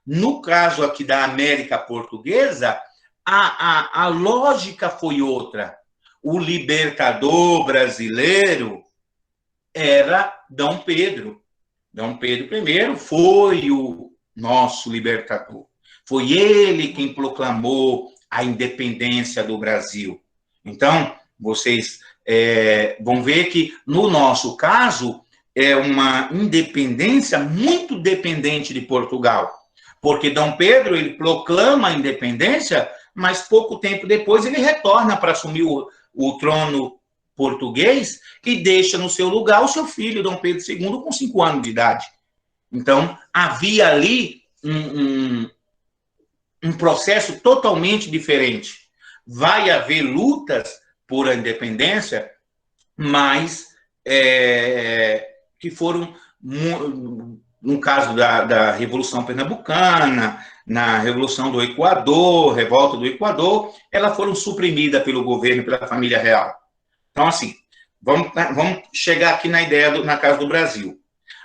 No caso aqui da América Portuguesa, a lógica foi outra. O libertador brasileiro era Dom Pedro. Dom Pedro I foi o nosso libertador. Foi ele quem proclamou a independência do Brasil. Então, vocês vão ver que, no nosso caso, é uma independência muito dependente de Portugal. Porque Dom Pedro, ele proclama a independência, mas pouco tempo depois ele retorna para assumir o trono português e deixa no seu lugar o seu filho, Dom Pedro II, com 5 anos de idade. Então, havia ali um processo totalmente diferente. Vai haver lutas por a independência, mas que foram, no caso da Revolução Pernambucana, na Revolução do Equador, Revolta do Equador, elas foram suprimidas pelo governo, pela família real. Então, assim, vamos chegar aqui na ideia, na casa do Brasil.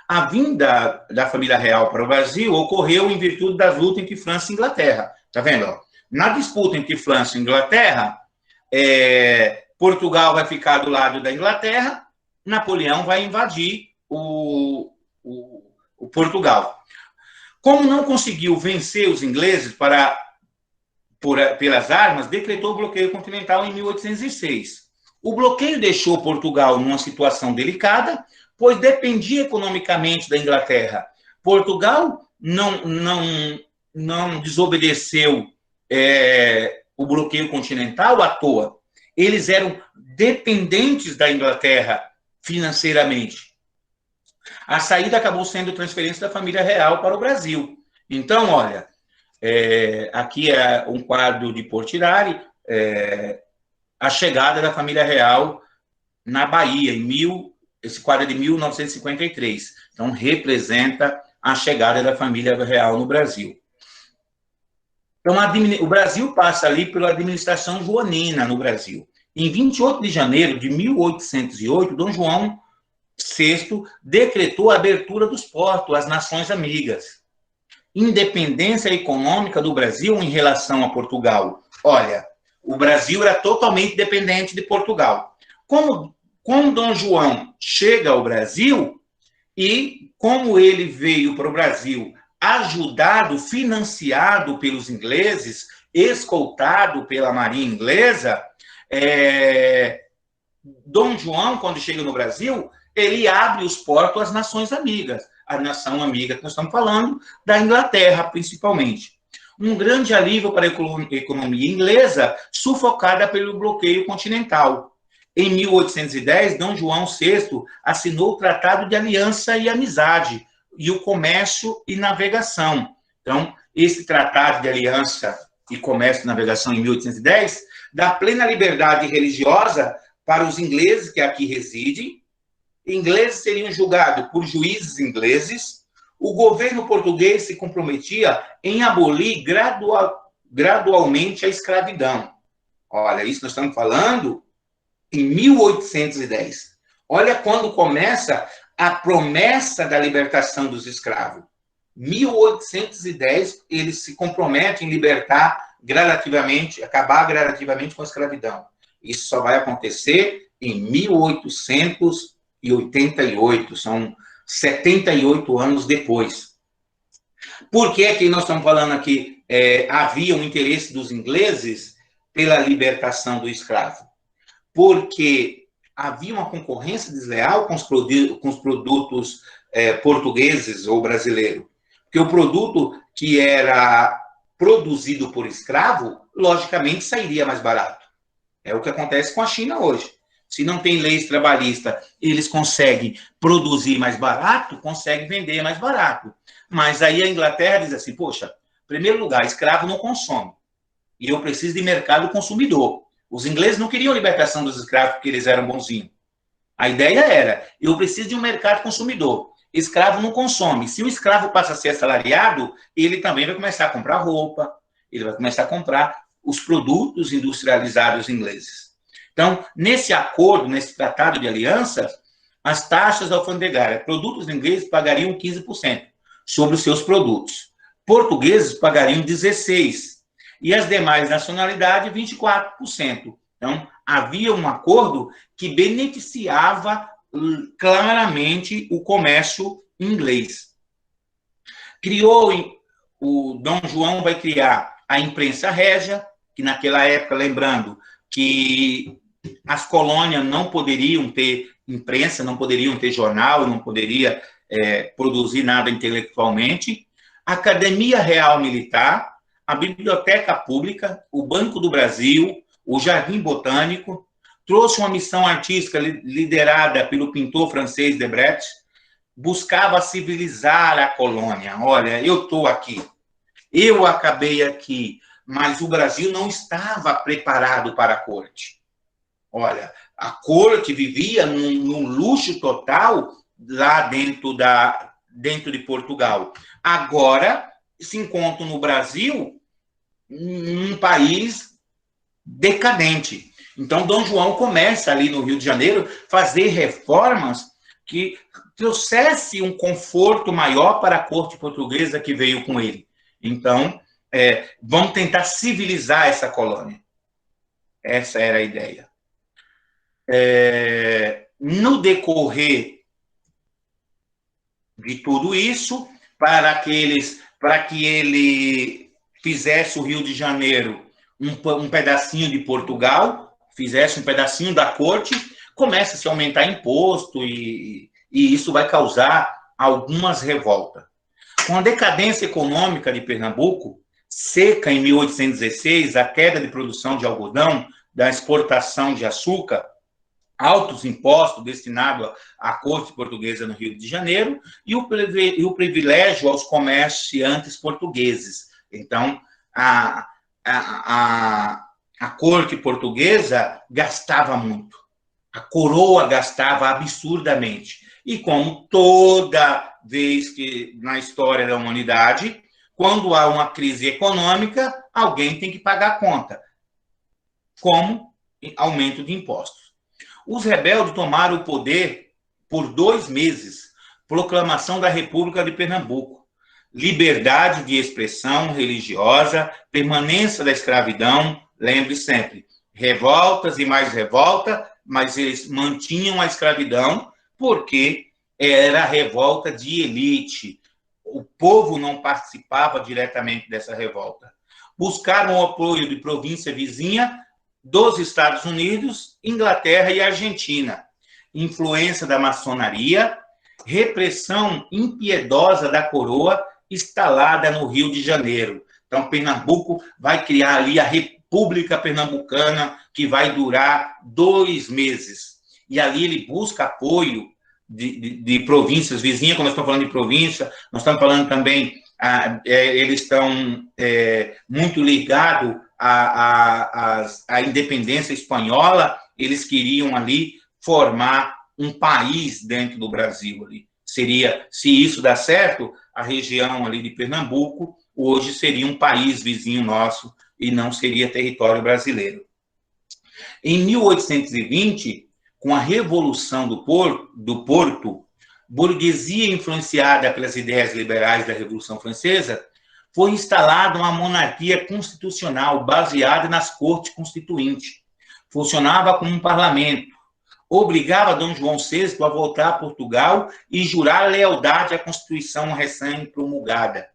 A vinda da família real para o Brasil ocorreu em virtude das lutas entre França e Inglaterra. Tá vendo? Na disputa entre França e Inglaterra, Portugal vai ficar do lado da Inglaterra, Napoleão vai invadir o Portugal. Como não conseguiu vencer os ingleses pelas armas, decretou o bloqueio continental em 1806. O bloqueio deixou Portugal numa situação delicada, pois dependia economicamente da Inglaterra. Portugal não desobedeceu o bloqueio continental à toa. Eles eram dependentes da Inglaterra financeiramente. A saída acabou sendo transferência da família real para o Brasil. Então, olha, Aqui é um quadro de Portinari, a chegada da família real na Bahia, esse quadro é de 1953. Então, representa a chegada da família real no Brasil. Então, o Brasil passa ali pela administração joanina no Brasil. Em 28 de janeiro de 1808, Dom João VI decretou a abertura dos portos às nações amigas. Independência econômica do Brasil em relação a Portugal. Olha, o Brasil era totalmente dependente de Portugal. Como Dom João chega ao Brasil, e como ele veio para o Brasil ajudado, financiado pelos ingleses, escoltado pela marinha inglesa, Dom João, quando chega no Brasil, ele abre os portos às nações amigas. A nação amiga que nós estamos falando, da Inglaterra, principalmente. Um grande alívio para a economia inglesa, sufocada pelo bloqueio continental. Em 1810, Dom João VI assinou o Tratado de Aliança e Amizade, e o Comércio e Navegação. Então, esse Tratado de Aliança e Comércio e Navegação, em 1810, dá plena liberdade religiosa para os ingleses que aqui residem. Ingleses seriam julgados por juízes ingleses. O governo português se comprometia em abolir gradualmente a escravidão. Olha, isso nós estamos falando em 1810. Olha quando começa a promessa da libertação dos escravos. 1810, eles se comprometem em libertar gradativamente, acabar gradativamente com a escravidão. Isso só vai acontecer em 1888, são 78 anos depois. Por que que nós estamos falando aqui? Havia um interesse dos ingleses pela libertação do escravo. Porque havia uma concorrência desleal com os produtos portugueses ou brasileiros. Porque o produto que era produzido por escravo, logicamente, sairia mais barato. É o que acontece com a China hoje. Se não tem leis trabalhistas, eles conseguem produzir mais barato, conseguem vender mais barato. Mas aí a Inglaterra diz assim, poxa, em primeiro lugar, escravo não consome. E eu preciso de mercado consumidor. Os ingleses não queriam a libertação dos escravos porque eles eram bonzinhos. A ideia era, eu preciso de um mercado consumidor. Escravo não consome. Se o escravo passa a ser assalariado, ele também vai começar a comprar roupa, ele vai começar a comprar os produtos industrializados ingleses. Então, nesse acordo, nesse tratado de aliança, as taxas alfandegárias, produtos ingleses pagariam 15% sobre os seus produtos. Portugueses pagariam 16%. E as demais nacionalidades, 24%. Então, havia um acordo que beneficiava claramente o comércio inglês. O Dom João vai criar a imprensa régia, que naquela época, lembrando que as colônias não poderiam ter imprensa, não poderiam ter jornal, não poderia produzir nada intelectualmente. A Academia Real Militar, a Biblioteca Pública, o Banco do Brasil, o Jardim Botânico, trouxe uma missão artística liderada pelo pintor francês Debret, buscava civilizar a colônia. Olha, eu estou aqui, eu acabei aqui, mas o Brasil não estava preparado para a corte. Olha, a corte vivia num luxo total lá dentro de Portugal. Agora se encontra no Brasil um país decadente. Então, Dom João começa ali no Rio de Janeiro fazer reformas que trouxesse um conforto maior para a corte portuguesa que veio com ele. Então, vamos tentar civilizar essa colônia. Essa era a ideia. No decorrer de tudo isso, para que ele fizesse o Rio de Janeiro um pedacinho de Portugal, fizesse um pedacinho da corte, começa a se aumentar imposto e isso vai causar algumas revoltas. Com a decadência econômica de Pernambuco, seca em 1816, a queda de produção de algodão, da exportação de açúcar, altos impostos destinados à corte portuguesa no Rio de Janeiro e o privilégio aos comerciantes portugueses. Então, a corte portuguesa gastava muito. A coroa gastava absurdamente. E como toda vez que na história da humanidade, quando há uma crise econômica, alguém tem que pagar a conta. Como aumento de impostos. Os rebeldes tomaram o poder por 2 meses. Proclamação da República de Pernambuco. Liberdade de expressão religiosa, permanência da escravidão, lembre sempre, revoltas e mais revolta, mas eles mantinham a escravidão porque era revolta de elite. O povo não participava diretamente dessa revolta. Buscaram o apoio de província vizinha dos Estados Unidos, Inglaterra e Argentina. Influência da maçonaria, repressão impiedosa da coroa instalada no Rio de Janeiro. Então, Pernambuco vai criar ali a República Pernambucana, que vai durar 2 meses. E ali ele busca apoio de províncias vizinhas. Quando nós estamos falando de província, nós estamos falando também, eles estão muito ligados à independência espanhola. Eles queriam ali formar um país dentro do Brasil. Ali. Seria, se isso dá certo, a região ali de Pernambuco hoje seria um país vizinho nosso e não seria território brasileiro. Em 1820, com a Revolução do Porto, burguesia influenciada pelas ideias liberais da Revolução Francesa, foi instalada uma monarquia constitucional baseada nas cortes constituintes. Funcionava como um parlamento. Obrigava Dom João VI a voltar a Portugal e jurar lealdade à Constituição recém-promulgada.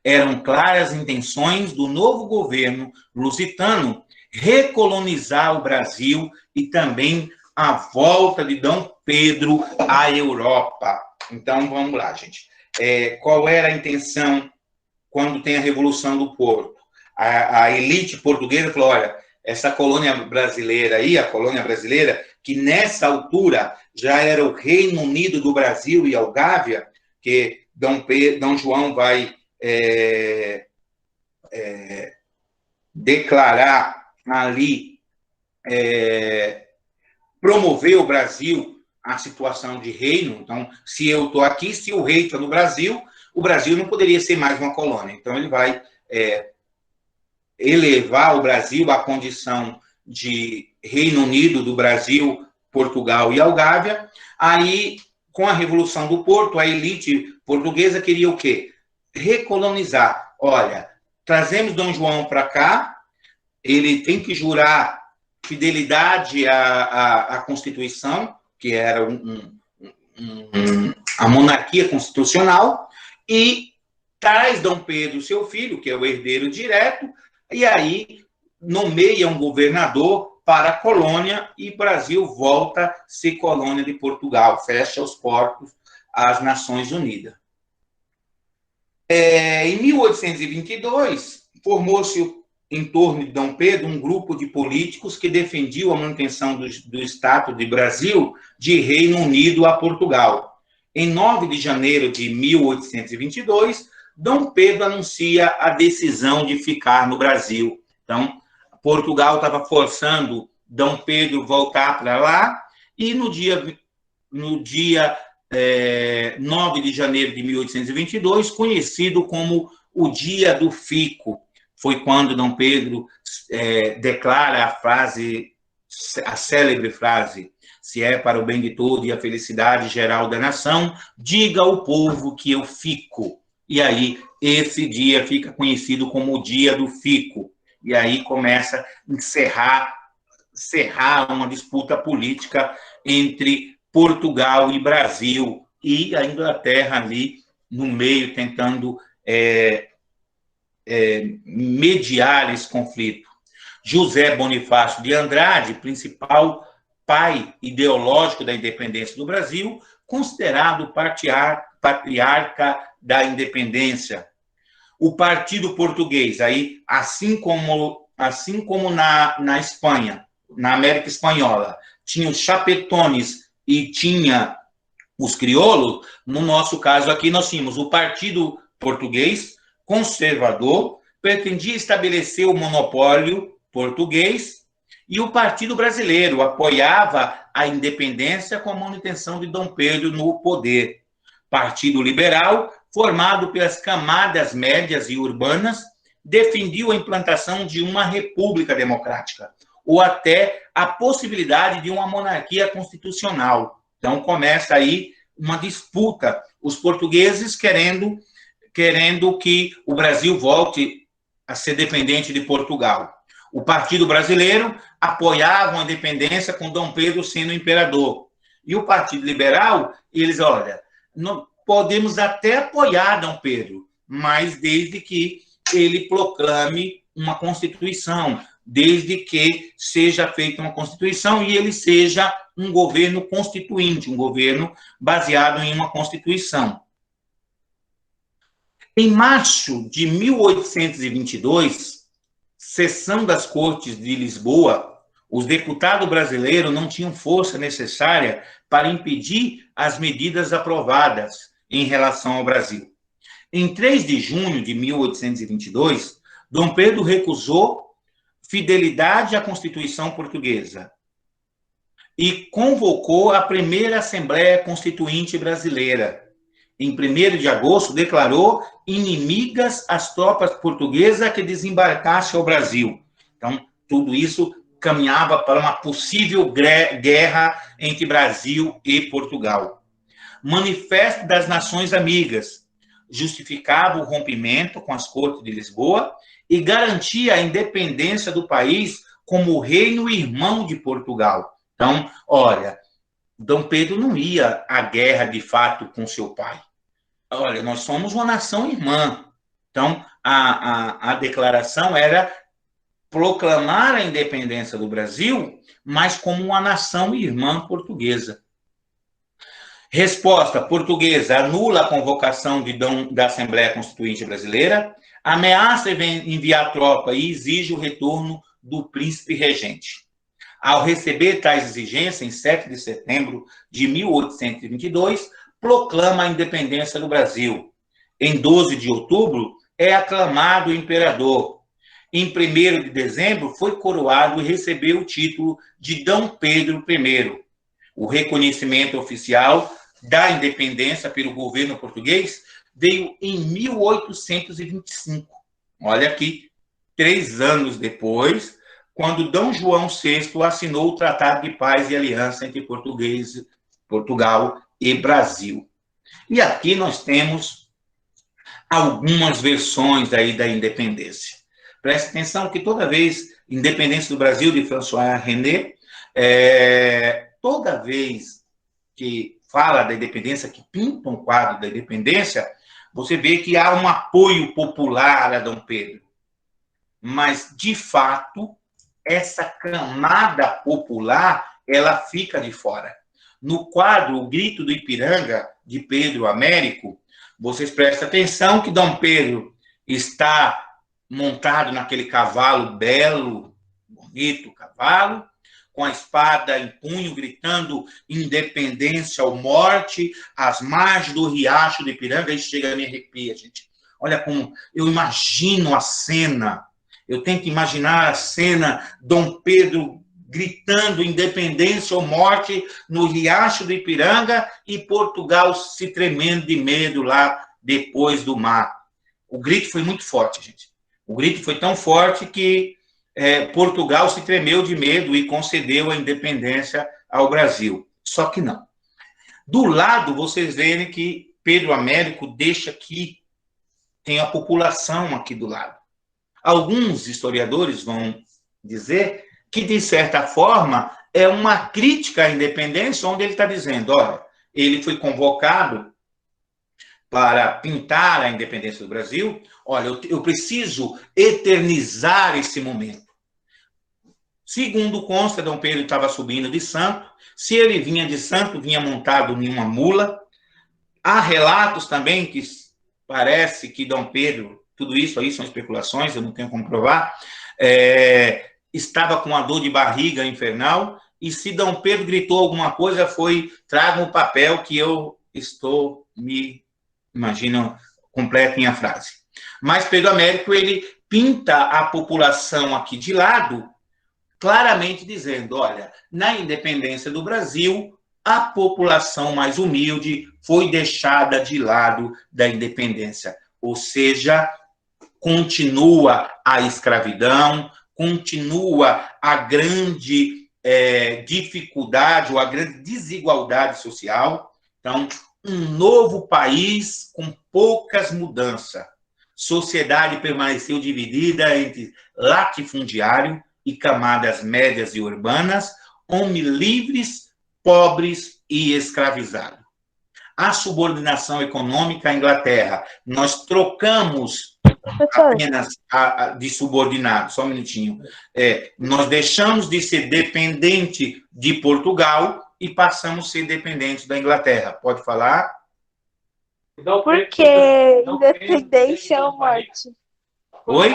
Eram claras intenções do novo governo lusitano recolonizar o Brasil e também a volta de Dom Pedro à Europa. Então, vamos lá, gente. Qual era a intenção quando tem a Revolução do Porto? A elite portuguesa falou, olha, essa colônia brasileira aí, a colônia brasileira, que nessa altura já era o Reino Unido do Brasil e Algávia, que Dom João vai declarar ali, promover o Brasil à situação de reino. Então, se eu estou aqui, se o rei está no Brasil, o Brasil não poderia ser mais uma colônia. Então, ele vai elevar o Brasil à condição de Reino Unido do Brasil, Portugal e Algávia. Aí, com a Revolução do Porto, a elite portuguesa queria o quê? Recolonizar. Olha, trazemos Dom João para cá, ele tem que jurar fidelidade à Constituição, que era a monarquia constitucional, e traz Dom Pedro, seu filho, que é o herdeiro direto, e aí nomeia um governador para a colônia e o Brasil volta a ser colônia de Portugal, fecha os portos às Nações Unidas. Em 1822, formou-se em torno de Dom Pedro um grupo de políticos que defendiam a manutenção do Estado de Brasil de Reino Unido a Portugal. Em 9 de janeiro de 1822, Dom Pedro anuncia a decisão de ficar no Brasil. Então, Portugal estava forçando Dom Pedro voltar para lá, e no dia 9 de janeiro de 1822, conhecido como o Dia do Fico, foi quando Dom Pedro declara a célebre frase: se é para o bem de todos e a felicidade geral da nação, diga ao povo que eu fico. E aí, esse dia fica conhecido como o Dia do Fico. E aí começa a encerrar uma disputa política entre Portugal e Brasil, e a Inglaterra ali no meio, tentando mediar esse conflito. José Bonifácio de Andrade, principal pai ideológico da independência do Brasil, considerado patriarca da independência. O Partido Português, aí, assim como na Espanha, na América Espanhola, tinha os chapetones e tinha os crioulos, no nosso caso aqui nós tínhamos o Partido Português, conservador, pretendia estabelecer o monopólio português e o Partido Brasileiro apoiava a independência com a manutenção de Dom Pedro no poder. Partido Liberal, formado pelas camadas médias e urbanas, defendiu a implantação de uma república democrática, ou até a possibilidade de uma monarquia constitucional. Então, começa aí uma disputa, os portugueses querendo que o Brasil volte a ser dependente de Portugal. O Partido Brasileiro apoiava a independência com Dom Pedro sendo imperador. E o Partido Liberal, eles, olha, não, podemos até apoiar Dom Pedro, mas desde que ele proclame uma Constituição, desde que seja feita uma Constituição e ele seja um governo constituinte, um governo baseado em uma Constituição. Em março de 1822, sessão das Cortes de Lisboa, os deputados brasileiros não tinham força necessária para impedir as medidas aprovadas em relação ao Brasil. Em 3 de junho de 1822, Dom Pedro recusou fidelidade à Constituição Portuguesa e convocou a primeira Assembleia Constituinte Brasileira. Em 1º de agosto, declarou inimigas as tropas portuguesas que desembarcassem ao Brasil. Então, tudo isso caminhava para uma possível guerra entre Brasil e Portugal. Manifesto das Nações Amigas justificava o rompimento com as Cortes de Lisboa e garantia a independência do país como reino irmão de Portugal. Então, olha, Dom Pedro não ia à guerra de fato com seu pai. Olha, nós somos uma nação irmã. Então, a declaração era proclamar a independência do Brasil, mas como uma nação irmã portuguesa. Resposta portuguesa: anula a convocação da Assembleia Constituinte Brasileira, ameaça enviar tropa e exige o retorno do príncipe regente. Ao receber tais exigências, em 7 de setembro de 1822, proclama a independência do Brasil. Em 12 de outubro, é aclamado imperador. Em 1º de dezembro, foi coroado e recebeu o título de Dom Pedro I. O reconhecimento oficial da independência pelo governo português veio em 1825. Olha aqui, 3 anos depois, quando Dom João VI assinou o Tratado de Paz e Aliança entre Portugal e Brasil. E aqui nós temos algumas versões aí da independência. Preste atenção que toda vez, independência do Brasil, de François René, toda vez que fala da independência, que pinta um quadro da independência, você vê que há um apoio popular a Dom Pedro. Mas, de fato, essa camada popular, ela fica de fora. No quadro O Grito do Ipiranga, de Pedro Américo, vocês prestem atenção que Dom Pedro está montado naquele cavalo belo, bonito cavalo, com a espada em punho, gritando independência ou morte, às margens do riacho do Ipiranga. Isso chega a me arrepia, gente. Olha como eu imagino a cena. Eu tento imaginar a cena, Dom Pedro gritando independência ou morte no riacho do Ipiranga e Portugal se tremendo de medo lá depois do mar. O grito foi muito forte, gente. O grito foi tão forte que Portugal se tremeu de medo e concedeu a independência ao Brasil. Só que não. Do lado, vocês verem que Pedro Américo deixa aqui, tem a população aqui do lado. Alguns historiadores vão dizer que, de certa forma, é uma crítica à independência, onde ele está dizendo, olha, ele foi convocado para pintar a independência do Brasil, olha, eu preciso eternizar esse momento. Segundo consta, Dom Pedro estava subindo de santo, se ele vinha de santo, vinha montado em uma mula. Há relatos também que parece que Dom Pedro, tudo isso aí são especulações, eu não tenho como provar, estava com uma dor de barriga infernal, e se Dom Pedro gritou alguma coisa, foi, traga um papel que eu estou, me imagino, completem a frase. Mas Pedro Américo, ele pinta a população aqui de lado, claramente dizendo, olha, na independência do Brasil, a população mais humilde foi deixada de lado da independência. Ou seja, continua a escravidão, continua a grande dificuldade ou a grande desigualdade social. Então, um novo país com poucas mudanças. Sociedade permaneceu dividida entre latifundiário e camadas médias e urbanas, homens livres, pobres e escravizados. A subordinação econômica à Inglaterra, nós trocamos apenas de subordinado, só um minutinho. Nós deixamos de ser dependente de Portugal e passamos a ser dependentes da Inglaterra. Pode falar? Por que independência ou morte? Oi?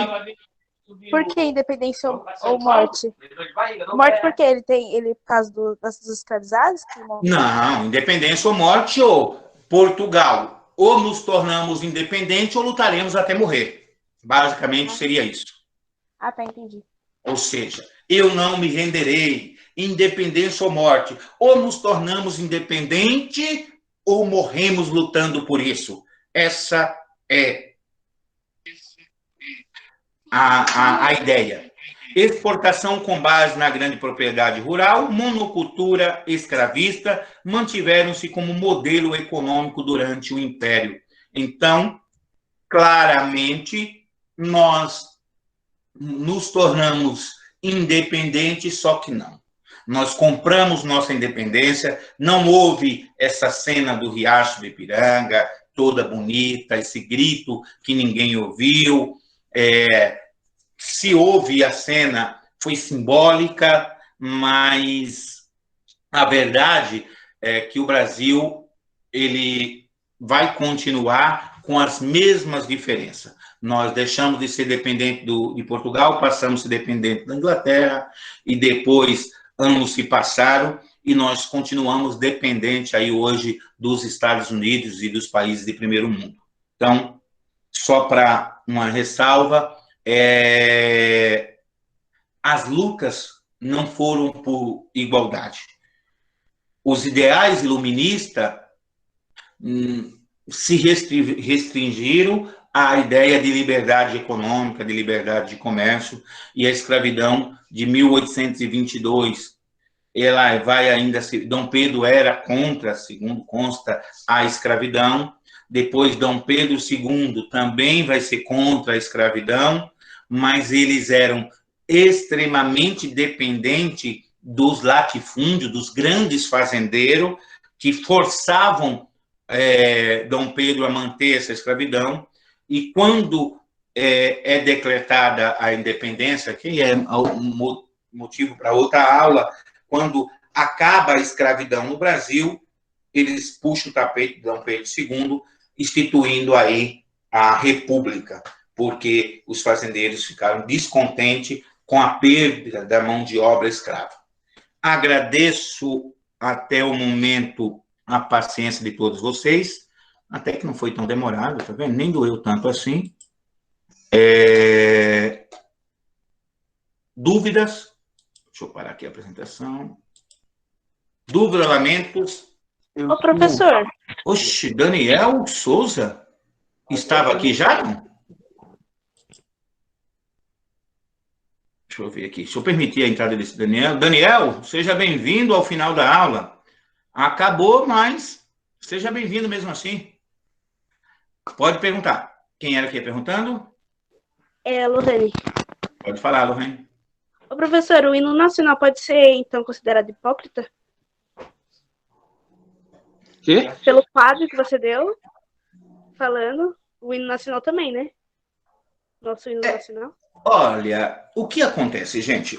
Por que independência ou morte? Morte porque ele por causa dos escravizados? Não, independência ou morte, ou Portugal, ou nos tornamos independentes ou lutaremos até morrer. Basicamente seria isso. Ah, tá, entendi. Ou seja, eu não me renderei, independência ou morte. Ou nos tornamos independentes ou morremos lutando por isso. Essa é a ideia. Exportação com base na grande propriedade rural, monocultura escravista, mantiveram-se como modelo econômico durante o Império. Então, claramente, nós nos tornamos independentes, só que não. Nós compramos nossa independência, não houve essa cena do Riacho do Ipiranga, toda bonita, esse grito que ninguém ouviu. Se houve a cena, foi simbólica, mas a verdade é que o Brasil ele vai continuar com as mesmas diferenças. Nós deixamos de ser dependente de Portugal, passamos a ser dependente da Inglaterra, e depois anos se passaram, e nós continuamos dependentes aí hoje dos Estados Unidos e dos países de primeiro mundo. Então, só para uma ressalva, as lutas não foram por igualdade. Os ideais iluministas se restringiram à ideia de liberdade econômica, de liberdade de comércio, e a escravidão de 1822, ela vai ainda... Dom Pedro era contra, segundo consta, a escravidão. Depois, Dom Pedro II também vai ser contra a escravidão, mas eles eram extremamente dependentes dos latifúndios, dos grandes fazendeiros, que forçavam Dom Pedro a manter essa escravidão. E quando é decretada a independência, que é um motivo para outra aula, quando acaba a escravidão no Brasil, eles puxam o tapete de Dom Pedro II, instituindo aí a República, porque os fazendeiros ficaram descontentes com a perda da mão de obra escrava. Agradeço até o momento a paciência de todos vocês, até que não foi tão demorado, tá vendo? Nem doeu tanto assim. Dúvidas? Deixa eu parar aqui a apresentação. Dúvidas, lamentos? Ô, professor. Oxe, Daniel Souza? Estava aqui já? Deixa eu ver aqui. Deixa eu permitir a entrada desse Daniel. Daniel, seja bem-vindo ao final da aula. Acabou, mas seja bem-vindo mesmo assim. Pode perguntar. Quem era que ia perguntando? Lorraine. Pode falar, Lorraine. Ô, professor, o hino nacional pode ser, então, considerado hipócrita? Quê? Pelo quadro que você deu, falando, o hino nacional também, né? Nosso hino nacional. Olha, o que acontece, gente?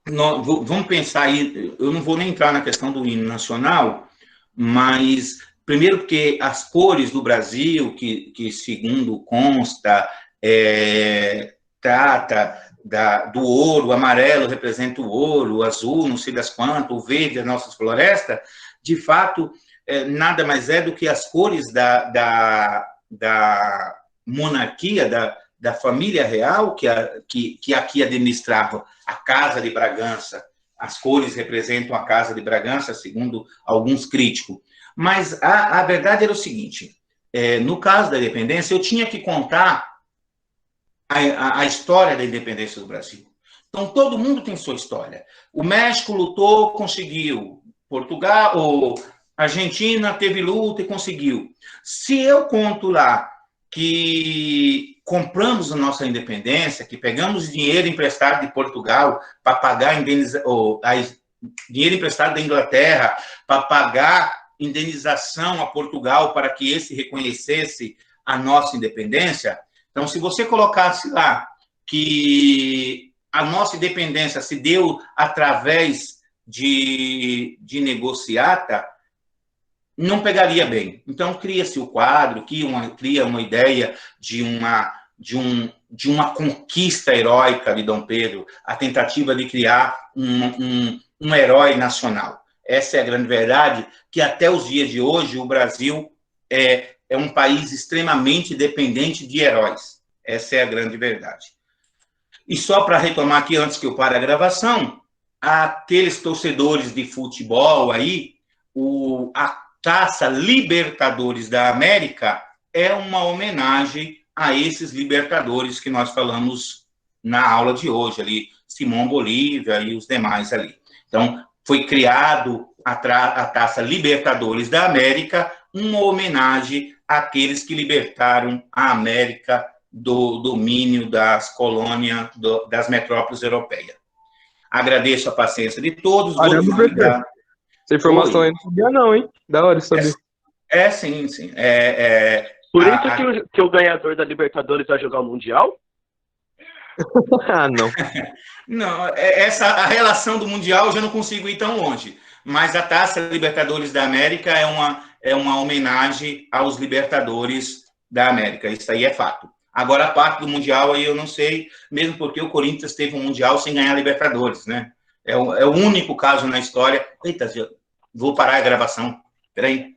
Vamos pensar aí, eu não vou nem entrar na questão do hino nacional, mas, primeiro porque as cores do Brasil, que segundo consta, trata do ouro, o amarelo representa o ouro, o azul, não sei das quantas, o verde, as nossas florestas, de fato, nada mais é do que as cores da monarquia, da família real, que aqui administrava a Casa de Bragança. As cores representam a Casa de Bragança, segundo alguns críticos. Mas a verdade era o seguinte, no caso da independência, eu tinha que contar a história da independência do Brasil. Então, todo mundo tem sua história. O México lutou, conseguiu. Portugal, ou Argentina teve luta e conseguiu. Se eu conto lá que compramos a nossa independência, que pegamos dinheiro emprestado de Portugal para pagar dinheiro emprestado da Inglaterra para pagar indenização a Portugal para que esse reconhecesse a nossa independência. Então, se você colocasse lá que a nossa independência se deu através de negociata, não pegaria bem. Então, cria-se o quadro, cria uma ideia de uma conquista heróica de Dom Pedro, a tentativa de criar um herói nacional. Essa é a grande verdade, que até os dias de hoje o Brasil é um país extremamente dependente de heróis. Essa é a grande verdade. E só para retomar aqui, antes que eu pare a gravação, aqueles torcedores de futebol aí, a Taça Libertadores da América é uma homenagem a esses libertadores que nós falamos na aula de hoje, ali, Simão Bolívar e os demais ali. Então, foi criado a Taça Libertadores da América, uma homenagem àqueles que libertaram a América do domínio das colônias, das metrópoles europeias. Agradeço a paciência de todos. Caramba, professor. Essa informação aí não sabia não, hein? Da hora de saber. Sim, sim. Por isso que o ganhador da Libertadores vai jogar o Mundial? Ah, não. Não, a relação do Mundial eu já não consigo ir tão longe. Mas a Taça Libertadores da América é uma homenagem aos libertadores da América. Isso aí é fato. Agora, a parte do Mundial aí eu não sei, mesmo porque o Corinthians teve um Mundial sem ganhar Libertadores, né? É o único caso na história. Eita, vou parar a gravação. Espera aí.